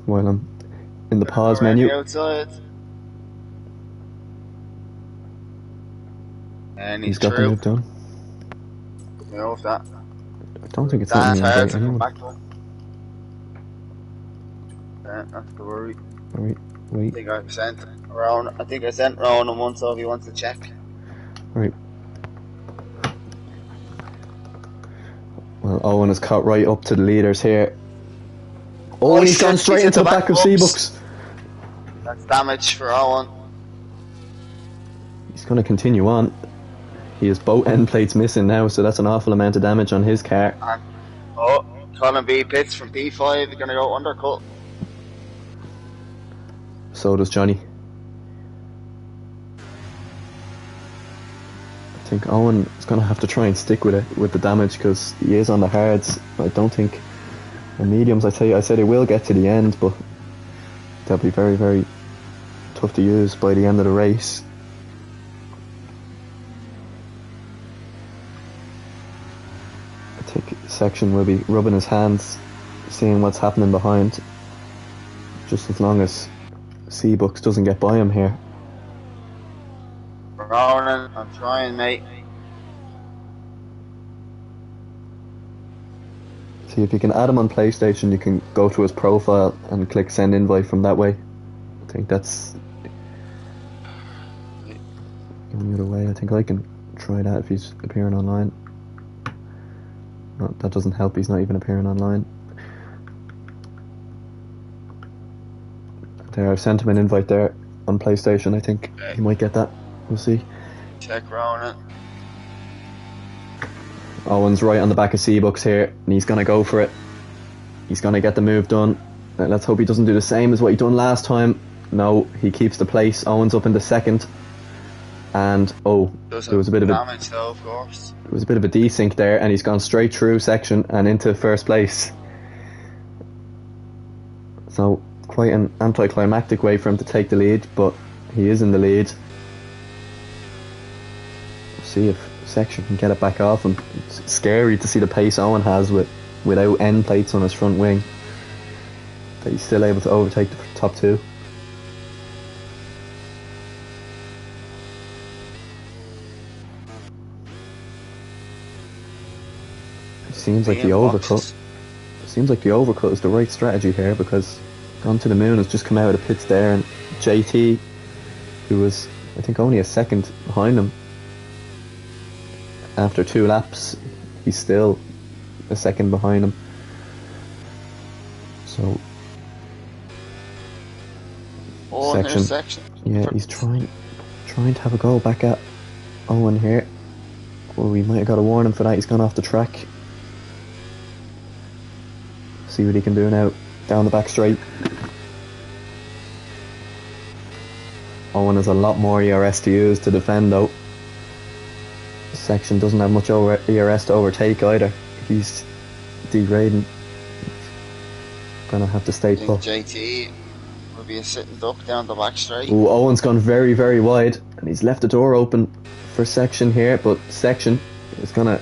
while I'm in the pause Around menu. the outside. And He's got the through. move done. Move that. I don't think it's Dan's letting me hard invite to come anyone. back to him. That's the worry. Alright, I wait. think I sent Rowan on one, so if he wants to check. Right. Well, Owen is caught right up to the leaders here. Oh, and he's gone straight into the back of Seabucks. That's damage for Owen. He's going to continue on. He has both end plates missing now, so that's an awful amount of damage on his car. And, Colin B pits from P5. They're going to go undercut. So does Johnny. I think Owen is going to have to try and stick with it, with the damage, because he is on the hards. I don't think the mediums, I said he will get to the end, but they'll be very, very tough to use by the end of the race. I think Section will be rubbing his hands, seeing what's happening behind, just as long as Seabucks doesn't get by him here. Ronan, I'm trying, mate. See, if you can add him on PlayStation, you can go to his profile and click send invite from that way. I think that's giving you the way. I think I can try that if he's appearing online. No, that doesn't help, he's not even appearing online. There, I've sent him an invite there on PlayStation. I think he might get that. We'll see. Check Ronan. Owen's right on the back of Seabucks here, and he's going to go for it. He's going to get the move done. Now, let's hope he doesn't do the same as what he done last time. No, he keeps the place. Owen's up in the second. And, there was a bit of damage though, of course. There was a bit of a desync there, and he's gone straight through Section and into first place. So, quite an anticlimactic way for him to take the lead, but he is in the lead. See if Section can get it back off him. It's scary to see the pace Owen has without end plates on his front wing, that he's still able to overtake the top two. It seems like the overcut. It seems like the overcut is the right strategy here, because Gone to the Moon has just come out of the pits there, and JT, who was I think only a second behind him after 2 laps, he's still a second behind him. So Section. Yeah, he's trying to have a go back at Owen here. Well, we might have got a warning for that. He's gone off the track. See what he can do now. Down the back straight. Owen has a lot more ERS to use to defend though. Section doesn't have much ERS to overtake either. He's degrading. Gonna have to stay put. JT will be a sitting duck down the back straight. Ooh, Owen's gone very, very wide, and he's left the door open for Section here, but Section is gonna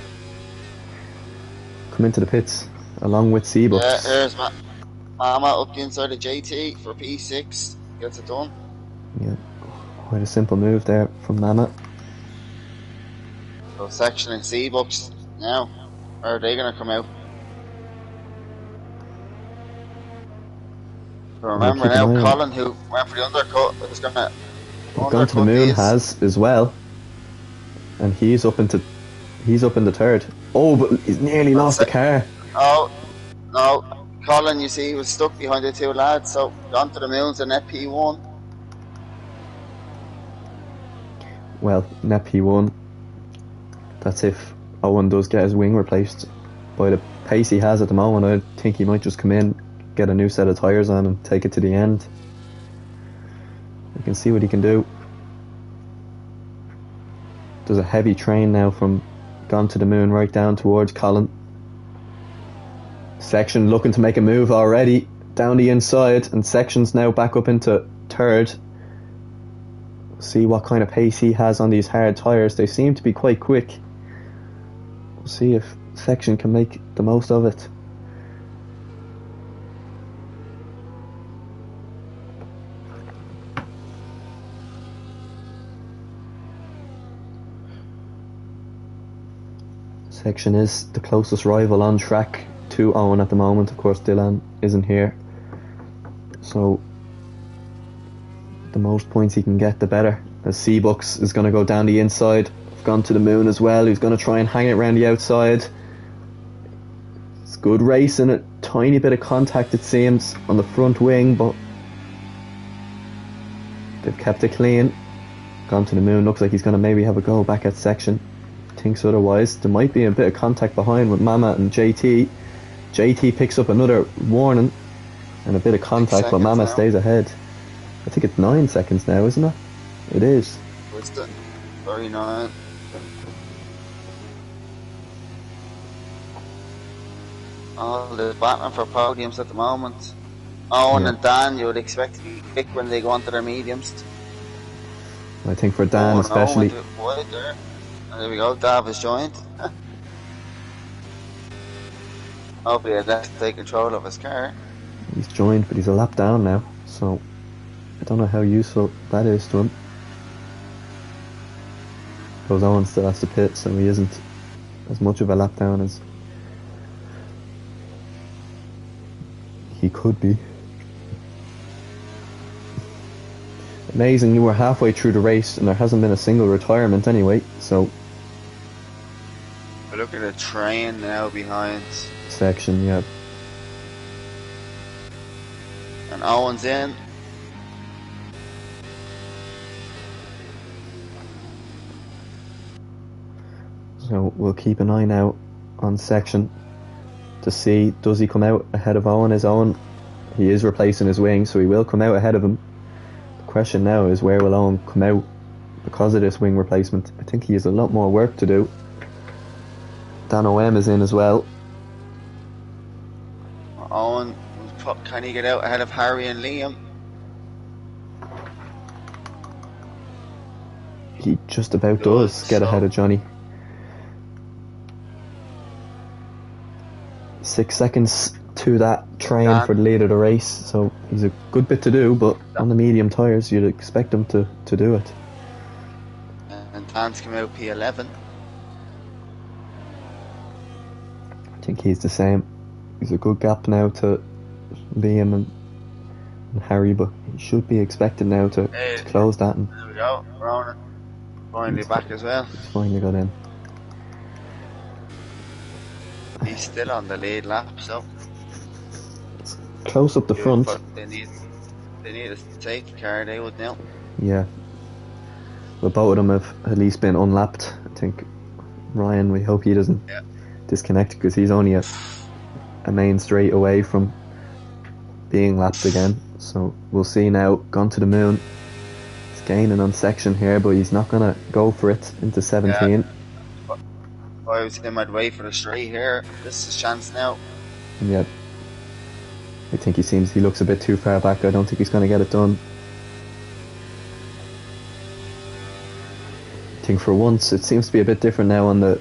come into the pits along with Seabucks. Yeah, here's Mama up the inside of JT for P6. Gets it done. Yeah, quite a simple move there from Mama. So Section and Seabucks now. Where are they going to come out? So remember now, Colin, who went for the undercut, is going to Gone to the Moon has as well. and he's up into third. Oh, but he's nearly lost the car. Oh, no. Colin, you see, he was stuck behind the two lads, so gone to the moons and FP1. Well, net P1. That's if Owen does get his wing replaced. By the pace he has at the moment, I think he might just come in, get a new set of tyres on and take it to the end. We can see what he can do. There's a heavy train now from Gone to the Moon right down towards Colin. Section looking to make a move already down the inside, and Section's now back up into third. See what kind of pace he has on these hard tyres. They seem to be quite quick. We'll see if Section can make the most of it. Section is the closest rival on track to Owen at the moment. Of course, Dylan isn't here, so the most points he can get, the better. As Seabucks is going to go down the inside, Gone to the Moon as well. He's going to try and hang it around the outside. It's good racing, a tiny bit of contact it seems on the front wing, but they've kept it clean. Gone to the Moon looks like he's going to maybe have a go back at Section. Thinks otherwise. There might be a bit of contact behind with Mama and JT. JT picks up another warning and a bit of contact, but Mama stays ahead. I think it's 9 seconds now, isn't it? It is. What's it? 39. Oh, they're battling for podiums at the moment. Owen and Dan, you would expect to be quick when they go onto their mediums. I think for Dan especially. There we go, Dav has joined. Hopefully he'll let take control of his car. He's joined, but he's a lap down now, so I don't know how useful that is to him. Because Owen still has to pit, so he isn't as much of a lap down as he could be. Amazing, we're halfway through the race and there hasn't been a single retirement anyway, so look at the train now behind Section, yeah. And Owen's in. So we'll keep an eye now on Section to see, does he come out ahead of Owen? Is Owen, he is replacing his wing, so he will come out ahead of him. The question now is, where will Owen come out because of this wing replacement? I think he has a lot more work to do. Dan OM is in as well. Owen, can he get out ahead of Harry and Liam? He just about does get ahead of Johnny. 6 seconds to that train for the lead of the race, so he's a good bit to do, but on the medium tyres you'd expect him to do it. And Dan's come out P11. I think he's the same. He's a good gap now to Liam and Harry, but he should be expected now to close that. And there we go, Ronan finally back as well. He's finally got in. He's still on the lead lap, so it's close up the front. They need a safety car, they would now. Yeah. Well, both of them have at least been unlapped. I think Ryan, we hope he doesn't disconnect, because he's only a main straight away from being lapped again. So we'll see now. Gone to the Moon. He's gaining on Section here, but he's not going to go for it into 17. Yeah. If I was him, I'd wait for the straight here. This is his chance now. Yeah. I think he looks a bit too far back. I don't think he's going to get it done. I think for once it seems to be a bit different now on the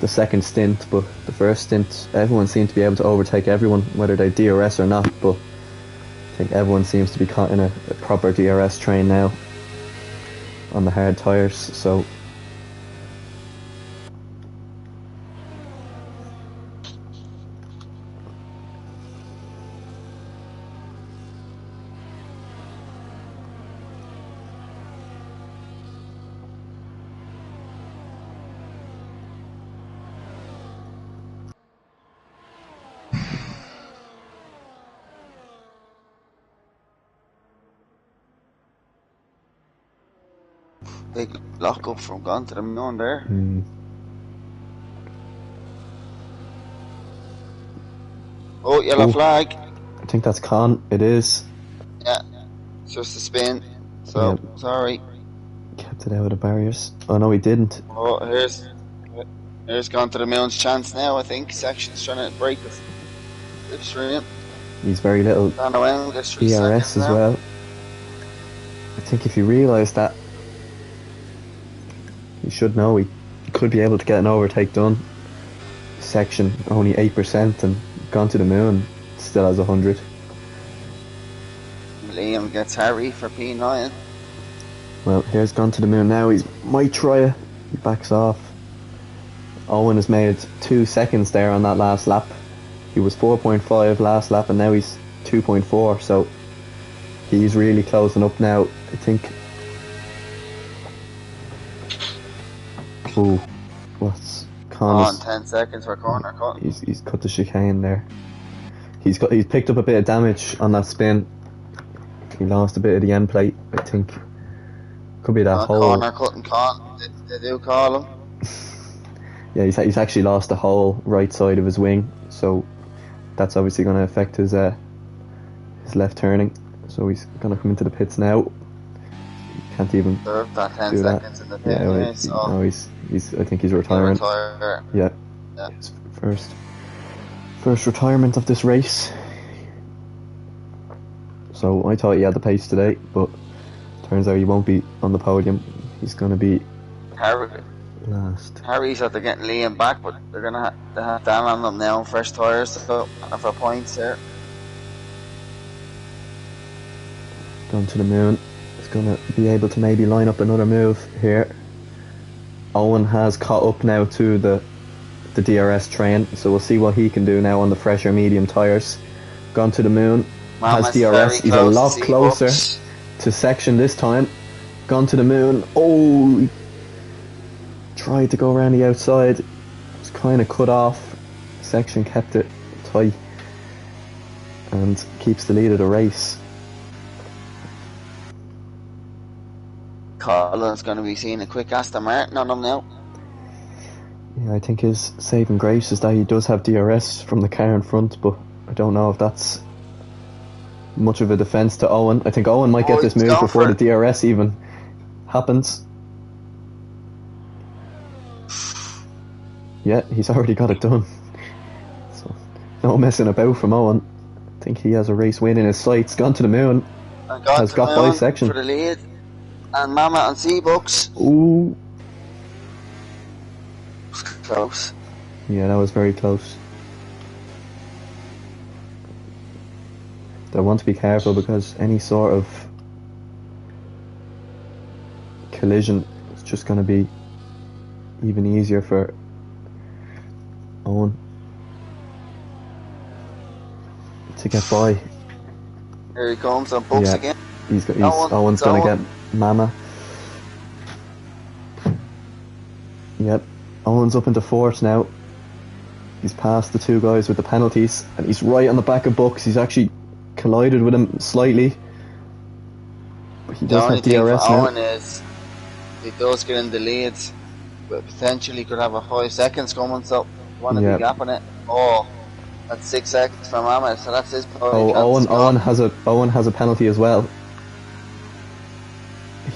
second stint, but the first stint everyone seemed to be able to overtake everyone, whether they DRS or not, but I think everyone seems to be caught in a proper DRS train now on the hard tyres, so Big lock up from Gone to the Moon there. Oh, yellow flag. I think that's Con. It is. Yeah, it's just a spin. So, sorry. Kept it out of the barriers. Oh no, he didn't. Oh, here's Gone to the Moon's chance now, I think. Section's trying to break the slipstream. He's very little DRS as well. I think if you realise that, you should know he could be able to get an overtake done. Section only 8% and Gone to the Moon still has 100. Liam gets Harry for P9. Well, here's Gone to the Moon now. He might try it. He backs off. Owen has made 2 seconds there on that last lap. He was 4.5 last lap and now he's 2.4, so he's really closing up now. I think. Oh, what's Con? 10 seconds for corner cut. He's cut the chicane there. He's picked up a bit of damage on that spin. He lost a bit of the end plate, I think. Could be that hole. Corner cut and Con. They do call him. Yeah, he's actually lost the whole right side of his wing, so that's obviously going to affect his left turning. So he's going to come into the pits now. Can't even serve that 10 do seconds that. In the pit. Yeah, no, he's I think he's retiring. Yeah. His first retirement of this race. So I thought he had the pace today, but turns out he won't be on the podium. He's going to be last. Harry's after getting Liam back, but they're going to have Dan on them now on fresh tyres, so for points there. Gone to the Moon. He's going to be able to maybe line up another move here. Owen has caught up now to the DRS train, so we'll see what he can do now on the fresher medium tyres. Gone to the Moon. Has DRS. He's a lot closer to Section this time. Gone to the Moon. Oh, he tried to go around the outside. It's kind of cut off. Section kept it tight and keeps the lead of the race. Colin's going to be seeing a quick Aston Martin on him now. Yeah, I think his saving grace is that he does have DRS from the car in front, but I don't know if that's much of a defence to Owen. I think Owen might get this move before the DRS even happens. Yeah, he's already got it done. So, no messing about from Owen. I think he has a race win in his sights. Gone to the Moon. Has got by Section. For the lead. And Mama and Seabucks. Ooh. Close. Yeah, that was very close. They want to be careful because any sort of collision is just going to be even easier for Owen to get by. Here he comes on Bucks again. Owen's going to get Mama. Yep. Owen's up into fourth now. He's past the two guys with the penalties and he's right on the back of Bucks. He's actually collided with him slightly. But he does have DRS now. Owen is he does get in the lead, but potentially could have a 5 seconds coming, so want to be gapping it. Oh, that's 6 seconds from Mama, so that's his point. Owen has a penalty as well.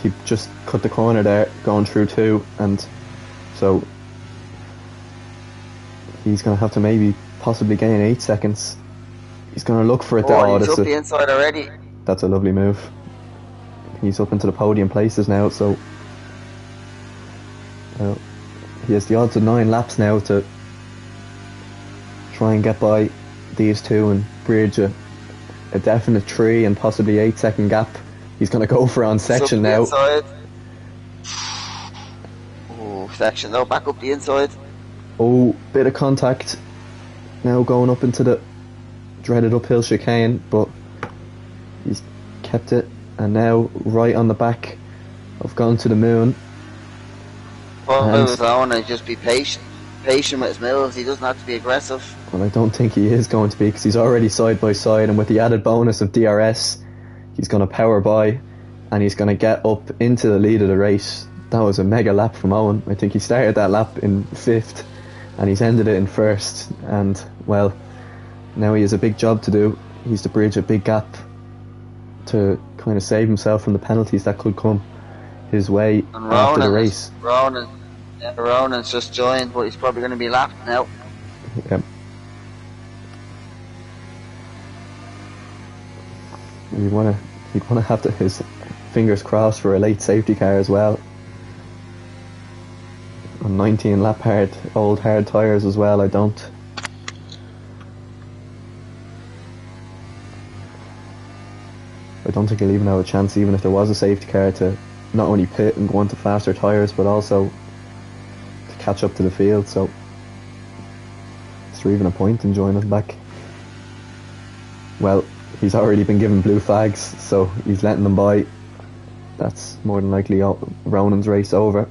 He just cut the corner there, going through 2, and so he's going to have to maybe possibly gain 8 seconds. He's going to look for it. He's up the inside already. That's a lovely move. He's up into the podium places now, so he has the odds of 9 laps now to try and get by these two and bridge a definite 3 and possibly 8 second gap. He's going to go for on Section now. Inside. Oh, Section though, back up the inside. Oh, bit of contact. Now going up into the dreaded uphill chicane, but he's kept it. And now right on the back of Gone to the Moon. Well, Owen and just be patient with his moves. He doesn't have to be aggressive. Well, I don't think he is going to be, because he's already side by side, and with the added bonus of DRS, he's going to power by, and he's going to get up into the lead of the race. that was a mega lap from Owen. I think he started that lap in 5th and he's ended it in 1st, and well, now he has a big job to do. He's to bridge a big gap to kind of save himself from the penalties that could come his way And after the race. Ronan's just joined, but he's probably going to be lapped now. Yep. He'd want to have his fingers crossed for a late safety car as well. On 19 lap old hard tyres as well. I don't think he'll even have a chance, even if there was a safety car, to not only pit and go onto faster tyres, but also to catch up to the field. So is there even a point in joining back? Well, he's already been given blue flags, so he's letting them by. That's more than likely Ronan's race over.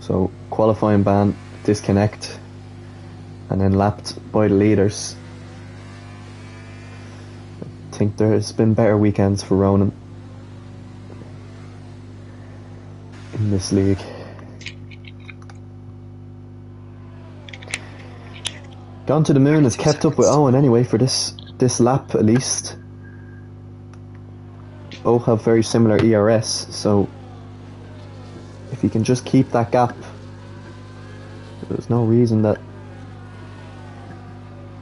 So qualifying ban, disconnect, and then lapped by the leaders. I think there's been better weekends for Ronan in this league. Gone to the Moon has kept up with Owen anyway for this lap at least. Both have very similar ERS, so if he can just keep that gap, there's no reason that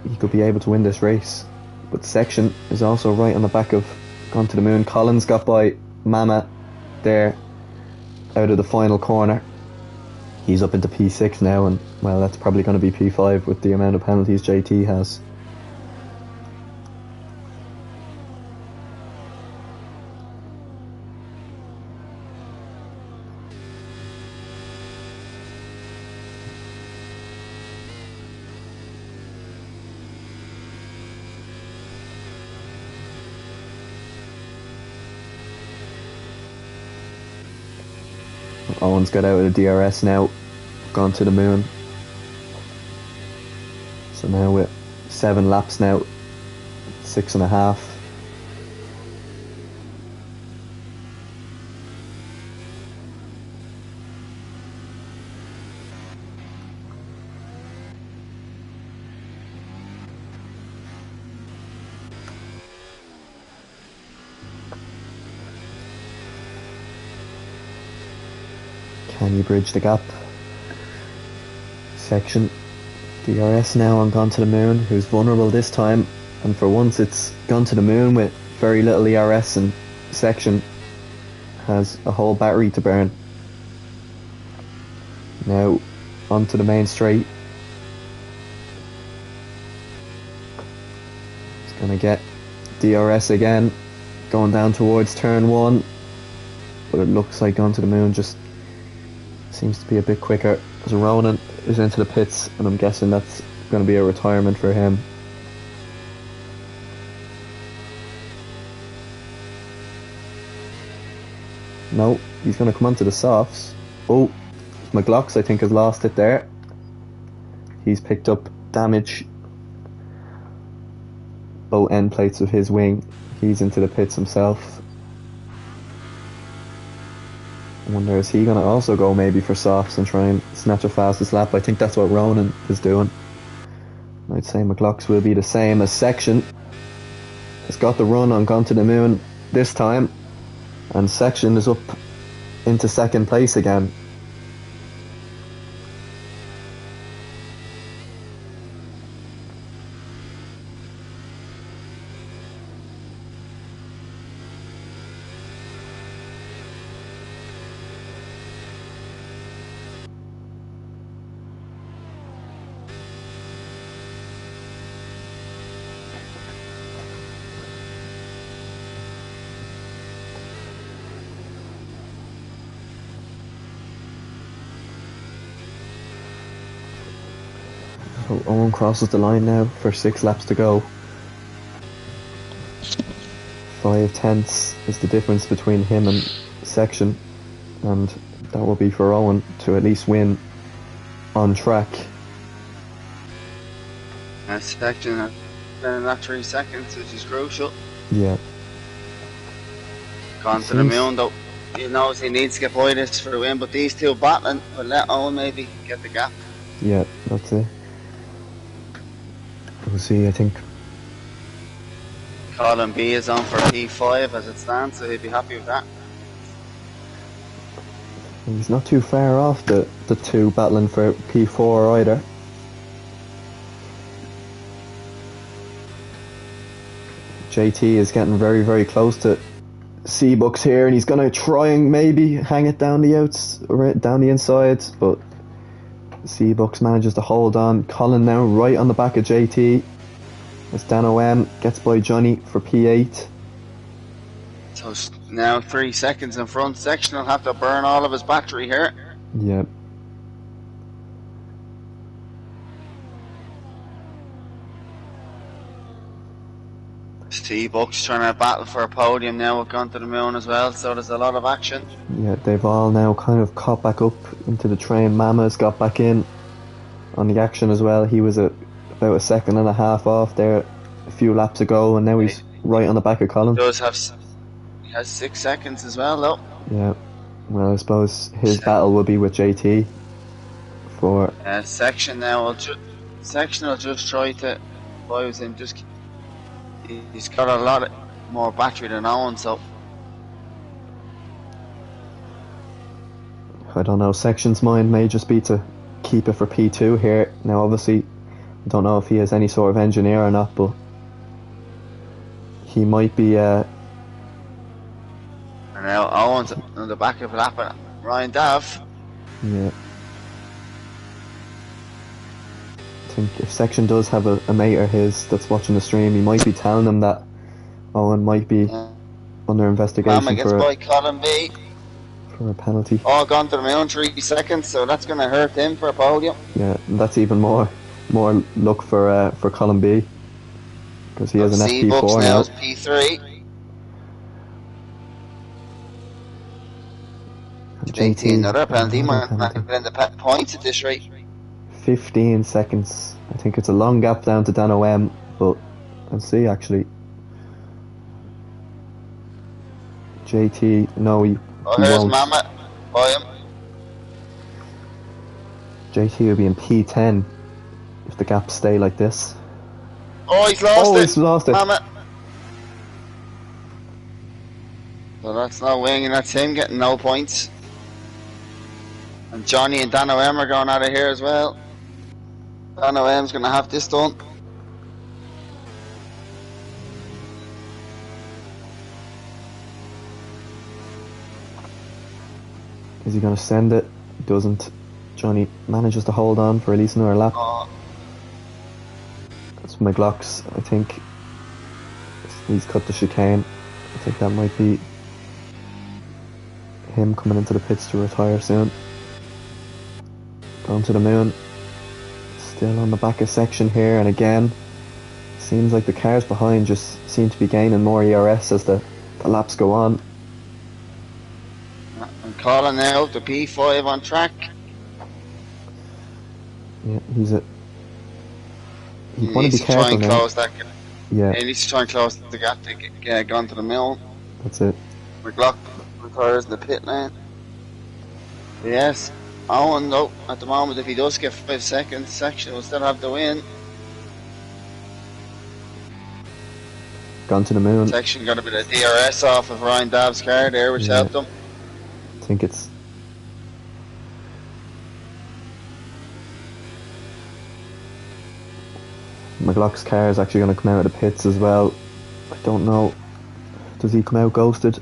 he could be able to win this race. But Section is also right on the back of Gone to the Moon. Collins got by Mama there out of the final corner. He's up into P6 now, and well, that's probably going to be P5 with the amount of penalties JT has. Owen's got out of the DRS now, Gone to the Moon. So now with 7 laps now, 6.5. Can you bridge the gap? Section. DRS now on Gone to the Moon, who's vulnerable this time, and for once it's Gone to the Moon with very little ERS, and Section has a whole battery to burn. Now onto the main straight. He's gonna get DRS again, going down towards turn 1, but it looks like Gone to the Moon just seems to be a bit quicker, as Ronan is into the pits, and I'm guessing that's going to be a retirement for him. No, he's going to come onto the softs. Oh, McLox I think has lost it there. He's picked up damage. Both end plates of his wing. He's into the pits himself. I wonder, is he going to also go maybe for softs and try and snatch a fastest lap? I think that's what Ronan is doing. I'd say McLox will be the same as Section. Has got the run on Gone to the Moon this time, and Section is up into 2nd place again. So Owen crosses the line now for 6 laps to go. 5 tenths is the difference between him and Section, and that will be for Owen to at least win on track. Section in that 3 seconds, which is crucial. Yeah. Gone to the Moon though. He knows he needs to get by this for the win, but these two battling will let Owen maybe get the gap. Yeah, that's it. We'll see, I think. Colin B is on for P5 as it stands, so he'd be happy with that. He's not too far off the two battling for P4 either. JT is getting very, very close to Seabucks here, and he's gonna try and maybe hang it down the down the insides, but Seabucks manages to hold on. Colin now right on the back of JT as Dan OM gets by Johnny for P8. So now 3 seconds in front. Section will have to burn all of his battery here. Yep. Seabucks trying to battle for a podium now. We've gone to the moon as well, so there's a lot of action. Yeah, they've all now kind of caught back up into the train. Mama's got back in on the action as well. He was about a second and a half off there a few laps ago, and now he's right on the back of Colin. He has 6 seconds as well, though. Yeah, well, I suppose his battle will be with JT for. Section now. Section will just try to close him. He's got a lot more battery than Owen, so. I don't know. Section's mind may just be to keep it for P2 here. Now, obviously, I don't know if he has any sort of engineer or not, but he might be. And now Owen's on the back of lap. Ryan Dav. Yeah. I think if Section does have a mate of his that's watching the stream, he might be telling him that Owen might be under investigation Mama gets by Colin B. for a penalty. All gone to the moon 3 seconds, so that's going to hurt him for a podium. Yeah, and that's even more luck for Colin B, because he has an FP4 now. Is P3. JT another penalty. Might not have been the points at this rate. 15 seconds. I think it's a long gap down to Dan OM, but let's see actually. JT, no, he Here's won't. Mama by him. JT will be in P10 if the gaps stay like this. Oh, he's lost it. He's lost it. Mama. So that's no wing, and that's him getting no points. And Johnny and Dan OM are going out of here as well. Dan OM's going to have this done. Is he going to send it? He doesn't. Johnny manages to hold on for at least another lap. That's McLaughlin, I think. He's cut the chicane. I think that might be him coming into the pits to retire soon. Going to the moon. Still on the back of Section here, and again, seems like the cars behind just seem to be gaining more ERS as the laps go on. I'm calling now the P5 on track. Yeah, he want to be needs to try careful and now. close that gap. Yeah, He needs to try and close the gap to get gone to the mill. that's it. McLaughlin retires in the pit lane. Yes. Owen, though, at the moment, if he does get 5 seconds, Section will still have the win. Gone to the moon. Section got a bit of DRS off of Ryan Dav's car there, which helped him. I think it's. McLaughlin's car is actually going to come out of the pits as well. I don't know. Does he come out ghosted?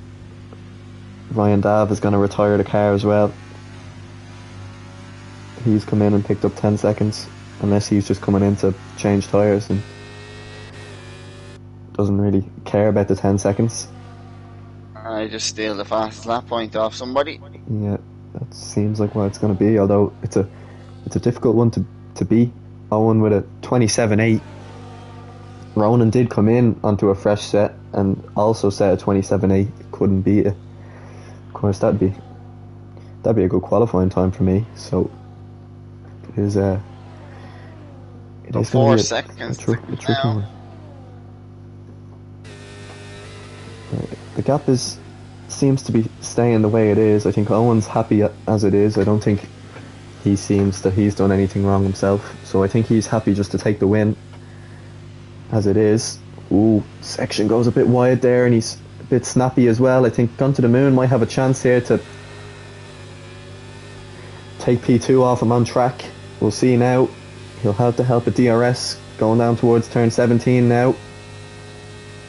Ryan Dav is going to retire the car as well. He's come in and picked up 10 seconds, unless he's just coming in to change tyres and doesn't really care about the 10 seconds. I just steal the fastest lap point off somebody. Yeah, that seems like what it's going to be, although it's a difficult one to beat. Owen with a 27.8. Ronan did come in onto a fresh set and also set a 27.8. Couldn't beat it. Of course, that'd be a good qualifying time for me. So it is So going 4 to be seconds a tricky now. one. The gap is seems to be staying the way it is. I think Owen's happy as it is. I don't think he seems that he's done anything wrong himself. So I think he's happy just to take the win as it is. Ooh, Section goes a bit wide there, and he's a bit snappy as well. I think Gun to the Moon might have a chance here to take P2 off him on track. We'll see now. He'll have the help of DRS going down towards turn 17 now.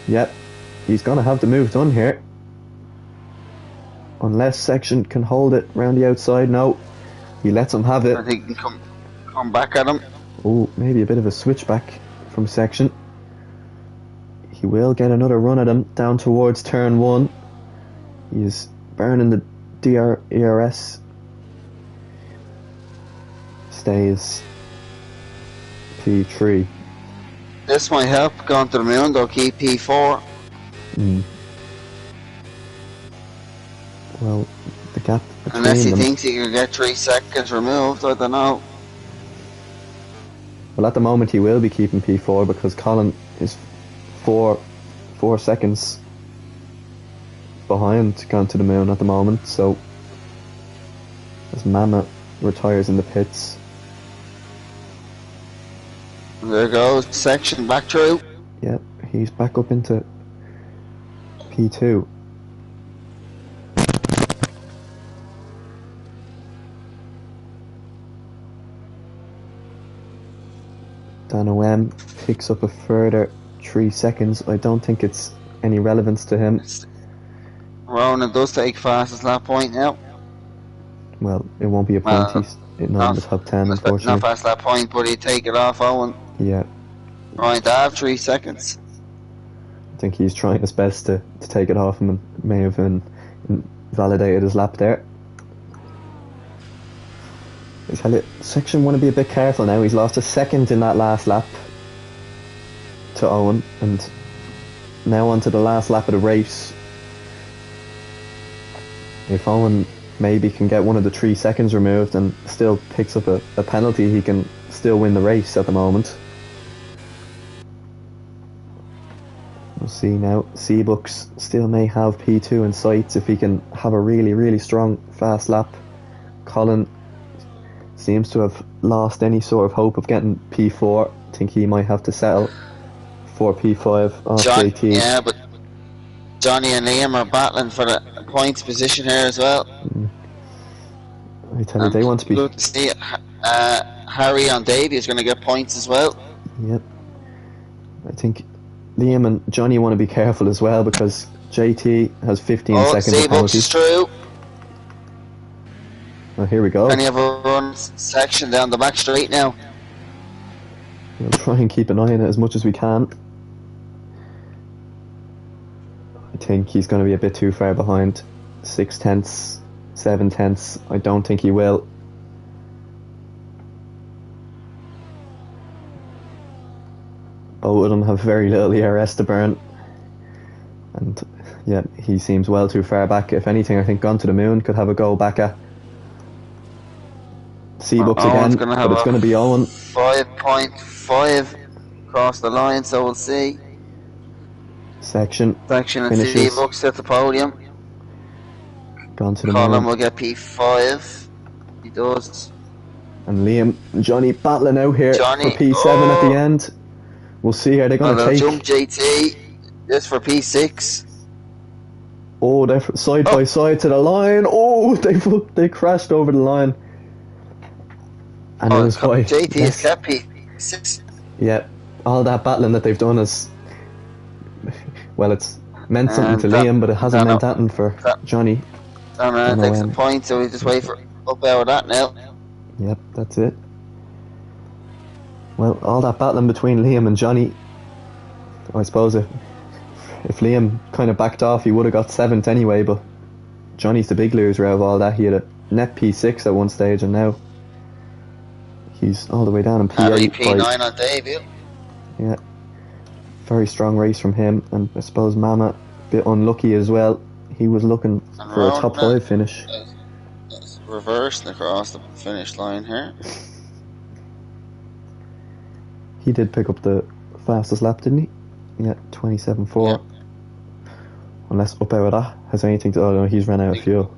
Yep, he's going to have the move done here. Unless Section can hold it round the outside. No, he lets him have it. I think he can come back at him. Oh, maybe a bit of a switchback from Section. He will get another run at him down towards turn 1. He's burning the DRS. Stays P3. This might help. Going to the Moon, they'll keep P4. Well, the gap between Unless he them. thinks he can get 3 seconds removed, I don't know. Well, at the moment he will be keeping P4 because Colin is 4 seconds behind Gone to the Moon at the moment. So as Mama retires in the pits. There goes Section back through. Yep, he's back up into P2. Dan OM picks up a further 3 seconds. I don't think it's any relevance to him. Ronan does take fastest lap point now. Well, it won't be a point. He's not in the top 10, unfortunately. Not fast lap point, but he'd take it off Owen. Yeah. Right, I have 3 seconds. I think he's trying his best to take it off him and may have invalidated his lap there. I tell you, Section want to be a bit careful now. He's lost a second in that last lap to Owen, and now on to the last lap of the race. If Owen maybe can get one of the 3 seconds removed and still picks up a penalty, he can still win the race at the moment. We'll see now. Seabooks still may have P2 in sights if he can have a really, really strong fast lap. Colin seems to have lost any sort of hope of getting P4. I think he might have to settle for P5 off JT. Yeah, but Johnny and Liam are battling for the points position here as well. I tell you, they want to be... Good to see it. Harry on Davey is going to get points as well. Yep. I think Liam and Johnny want to be careful as well because JT has 15 seconds of penalty. Is true. Oh, here we go. And you have a run Section down the back straight now. We'll try and keep an eye on it as much as we can. I think he's going to be a bit too far behind. 6 tenths, 7 tenths. I don't think he will. Both of them have very little ERS to burn. And yeah, he seems well too far back. If anything, I think Gone to the Moon could have a go back at Seabooks again, but it's going to be Owen. 5.5 across the line, so we'll see. Section and finishes. Seabooks at the podium. Gone to the Colin Moon. will get P5. He does. And Liam and Johnny battling out here for P7 at the end. We'll see how they're going to take. Jump JT. This for P6. Oh, they're side by side to the line. Oh, they crashed over the line. And it was quite... JT is kept P6. Yeah, all that battling that they've done is... Well, it's meant something to Liam, but it hasn't meant that for Johnny. Dan takes the point, so we just wait for up out of that now. Yep, that's it. Well, all that battling between Liam and Johnny, I suppose if Liam kind of backed off, he would have got 7th anyway, but Johnny's the big loser out of all that. He had a net P6 at one stage, and now he's all the way down in P8. P9 on debut. Yeah. Very strong race from him, and I suppose Mama a bit unlucky as well. He was looking for a top 5 finish. It's reversed across the finish line here. He did pick up the fastest lap, didn't he? Yeah, 27.4. Yeah. Unless Up Out of That has anything to... Oh no, he's ran out of fuel.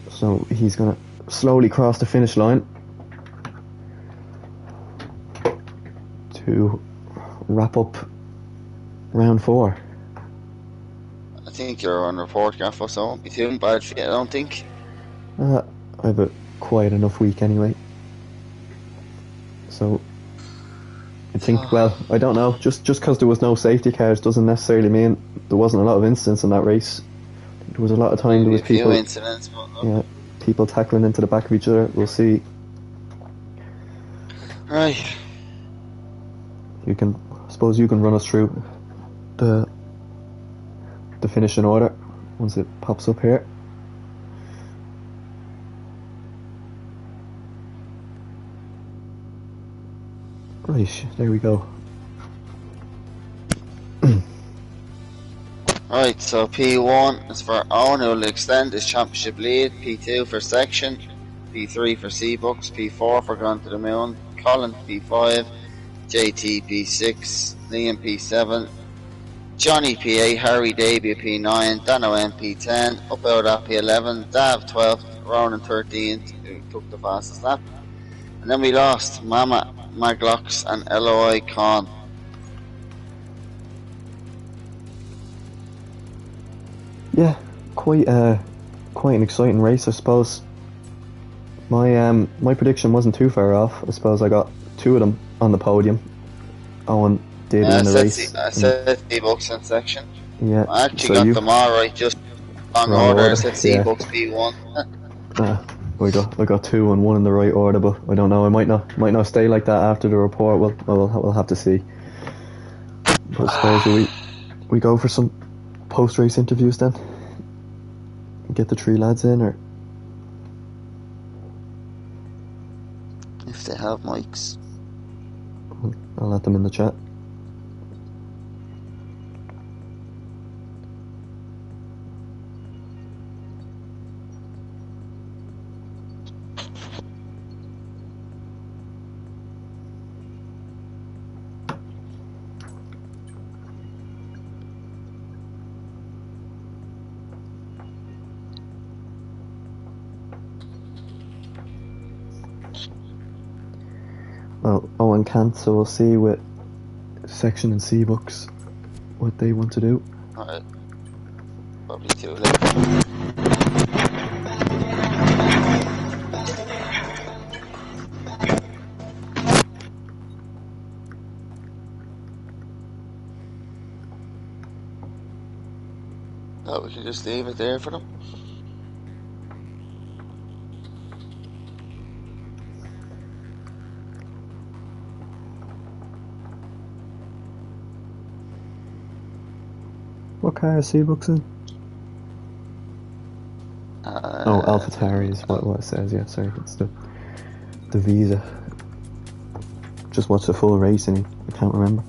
So he's going to slowly cross the finish line to wrap up round 4. I think you're on report, Gaffo, so it won't be too bad for you, I don't think. I have a quiet enough week anyway. So I think, well, I don't know. Just because there was no safety cars doesn't necessarily mean there wasn't a lot of incidents in that race. There was a lot of time. There was A few people, incidents, but yeah, people tackling into the back of each other. We'll see. Right. I suppose you can run us through the finishing order once it pops up here. Right, there we go. Right, so P1 is for Owen, who will extend his championship lead. P2 for Section. P3 for Seabucks. P4 for Gone to the Moon. Colin P5. JT P6. Liam P7. Johnny P8. Harry Davey P9. Dano M P10. Up Out at P11. Dav 12. Ronan 13th, who took the fastest lap. And then we lost Mama Maglocks and LOI Khan. Yeah, quite an exciting race, I suppose. My prediction wasn't too far off. I suppose I got 2 of them on the podium. Owen did in the race. I said Seabucks in Section. Yeah, I actually so got them all right, just wrong order. I said Seabucks P1. I got 2 and 1 in the right order, but I don't know. I might not stay like that after the report. We'll have to see. But I suppose we go for some post-race interviews then. Get the 3 lads in, or If they have mics. I'll let them in the chat. Well, Owen can't, so we'll see with Section and Seabucks what they want to do. Alright. Probably too late. Oh, we can just leave it there for them. What car is Seabucks in? AlphaTauri is what it says. Yeah, sorry, it's the Visa. Just watched the full race and I can't remember.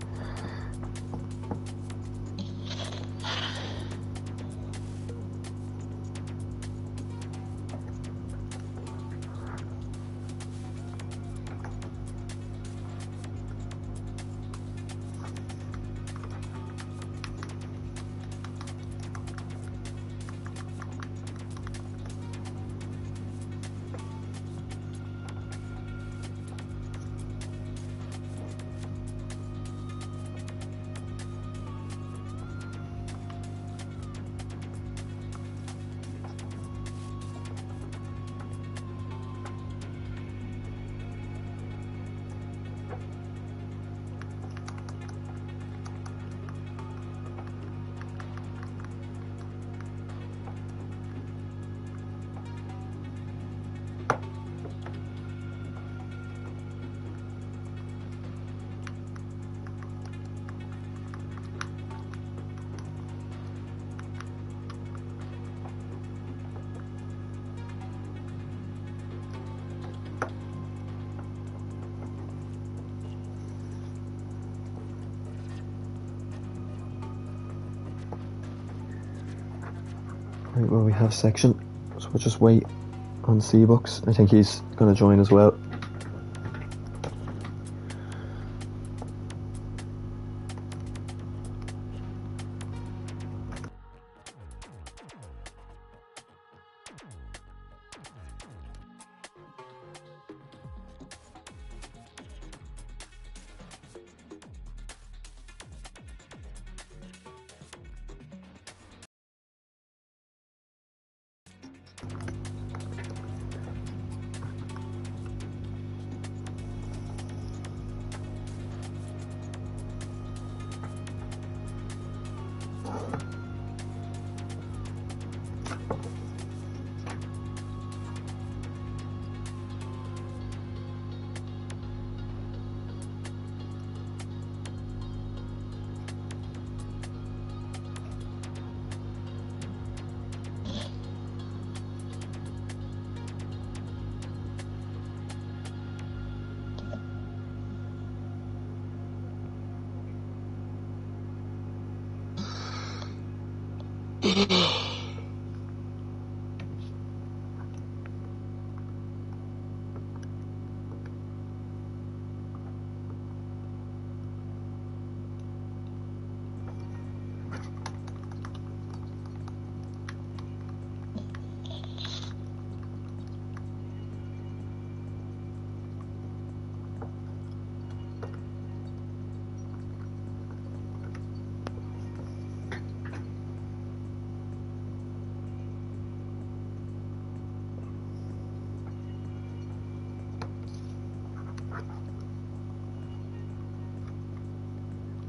Right, well, we have Section, so we'll just wait on Seabucks. I think he's going to join as well.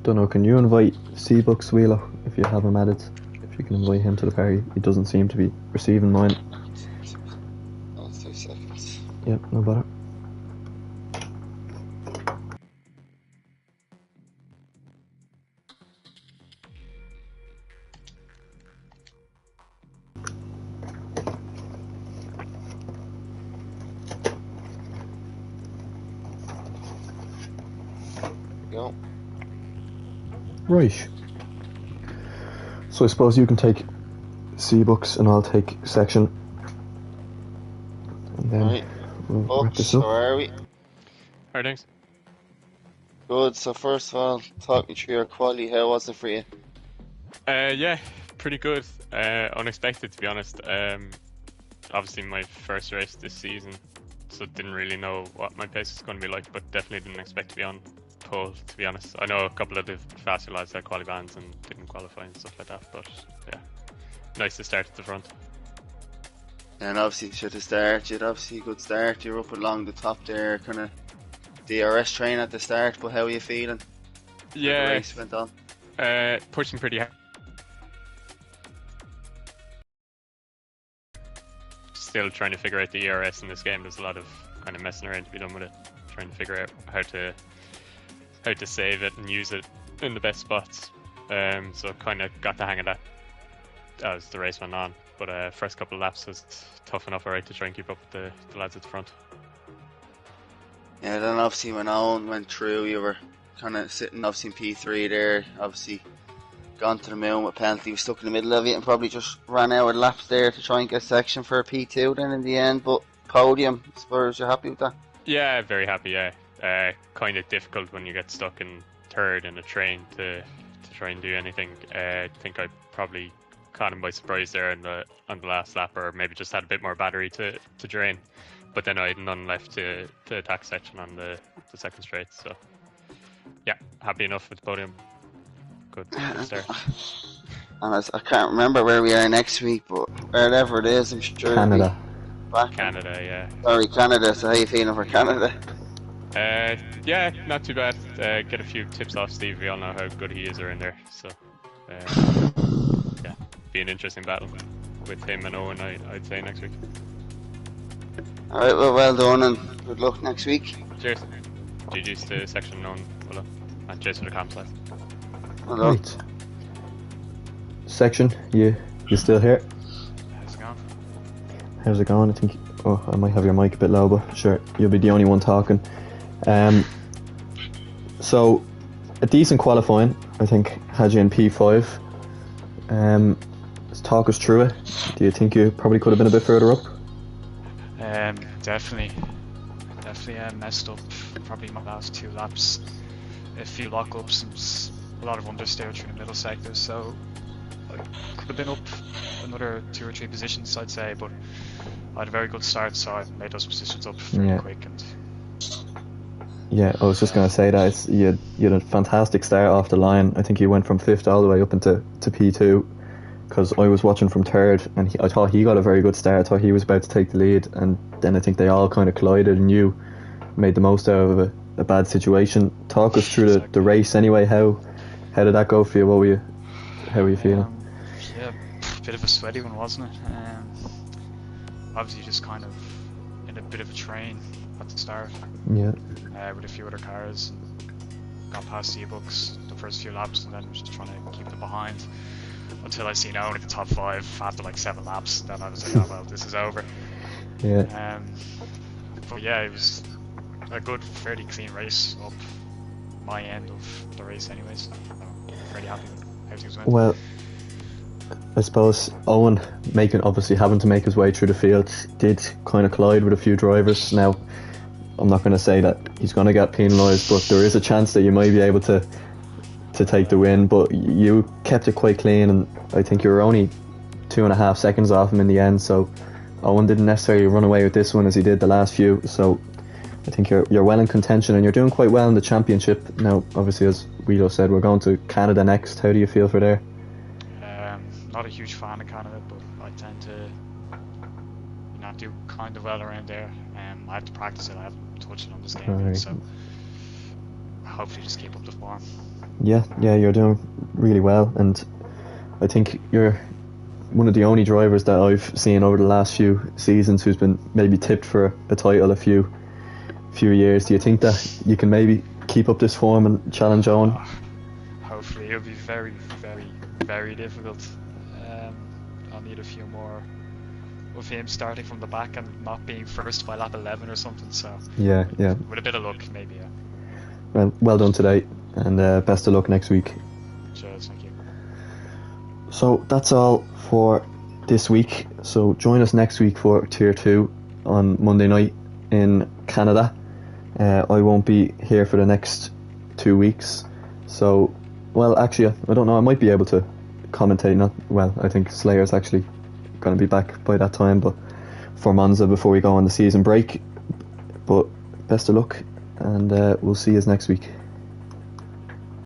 Don't know, can you invite Seabucks Wheeler if you have him added? If you can invite him to the party. He doesn't seem to be receiving mine. Oh, 2 seconds. Yep, no bother. Go. Right. So I suppose you can take Seabucks and I'll take section. And then Right. we'll wrap this How up. are we? How are things? Good. So first of all, talk me through your quality. How was it for you? Yeah, pretty good. Unexpected, to be honest. Obviously my first race this season, so didn't really know what my pace was going to be like, but definitely didn't expect to be on pole, to be honest. I know a couple of the faster lads had quali bands and didn't qualify and stuff like that, but yeah, nice to start at the front. And obviously, to the start, you had obviously a good start. You're up along the top there, kind of DRS train at the start. But how are you feeling? The Yeah, race went on. pushing pretty hard. Still trying to figure out the ERS in this game. There's a lot of kind of messing around to be done with it. Trying to figure out how to save it and use it in the best spots. So kind of got the hang of that as the race went on. But first couple of laps was tough enough, alright, to try and keep up with the lads at the front. Yeah, then obviously when Owen went through, you were kind of sitting obviously in P3 there. Obviously gone to the moon with penalty, was stuck in the middle of it, and probably just ran out of laps there to try and get section for a P2 then in the end. But podium, I suppose you're happy with that? Yeah, very happy. Yeah, kind of difficult when you get stuck in third in a train to try and do anything. I think I probably caught him by surprise there on the last lap, or maybe just had a bit more battery to drain. But then I had none left to attack section on the second straight. So yeah, happy enough with the podium. Good start. And I can't remember where we are next week, but wherever it is, I'm sure it'll be Canada. back. Canada, yeah. Sorry, Canada. So how you feeling for Canada? Yeah, not too bad. Get a few tips off Steve. We all know how good he is around there. So yeah, be an interesting battle with him and Owen, I'd say, next week. Alright, well done and good luck next week. Cheers. GG's to section known, and cheers for the comms, lads. Well done. Right. Section, you still here? How's it going? How's it going? I think. Oh, I might have your mic a bit low, but sure, you'll be the only one talking. So, a decent qualifying, I think, had you in P5. Let's talk us through it. Do you think you probably could have been a bit further up? Definitely messed up probably my last 2 laps. A few lockups and a lot of understeer through the middle sectors, so I could have been up another 2 or 3 positions, I'd say, but I had a very good start, so I made those positions up very quick. And yeah, I was just going to say that you had a fantastic start off the line. I think you went from 5th all the way up into P2. because I was watching from third, and I thought he got a very good start. I thought he was about to take the lead, and then I think they all kind of collided, and you made the most out of a bad situation. Talk us through the race anyway. How did that go for you? How were you feeling? Yeah, bit of a sweaty one, wasn't it? Obviously just kind of in a bit of a train at the start. Yeah. With a few other cars. Got past Seabooks the first few laps, and then was just trying to keep them behind until I seen Owen in the top 5 after like 7 laps. Then I was like, oh well, this is over. Yeah. But yeah, it was a good, fairly clean race up my end of the race anyways. I'm fairly happy with how things went. Well, I suppose Owen obviously having to make his way through the field did kind of collide with a few drivers. Now, I'm not going to say that he's going to get penalised, but there is a chance that you might be able to take the win. But you kept it quite clean, and I think you were only 2.5 seconds off him in the end. So Owen didn't necessarily run away with this one as he did the last few. So I think you're well in contention, and you're doing quite well in the championship. Now, obviously, as Guido said, we're going to Canada next. How do you feel for there? Not a huge fan of Canada, but I tend to do kind of well around there. I have to practice it. I haven't touched it on this game yet, so hopefully just keep up the form. Yeah, you're doing really well, and I think you're one of the only drivers that I've seen over the last few seasons who's been maybe tipped for a title a few years. Do you think that you can maybe keep up this form and challenge Owen? Hopefully. It'll be very, very, very difficult. I'll need a few more of him starting from the back and not being first by lap 11 or something. So yeah. With a bit of luck, maybe. Yeah. Well done today, and best of luck next week. Cheers, thank you. So that's all for this week. So join us next week for Tier 2 on Monday night in Canada. I won't be here for the next 2 weeks. So, well, actually, I don't know. I might be able to commentate. I think Slayer's actually going to be back by that time, but for Monza before we go on the season break. But best of luck, and we'll see you next week.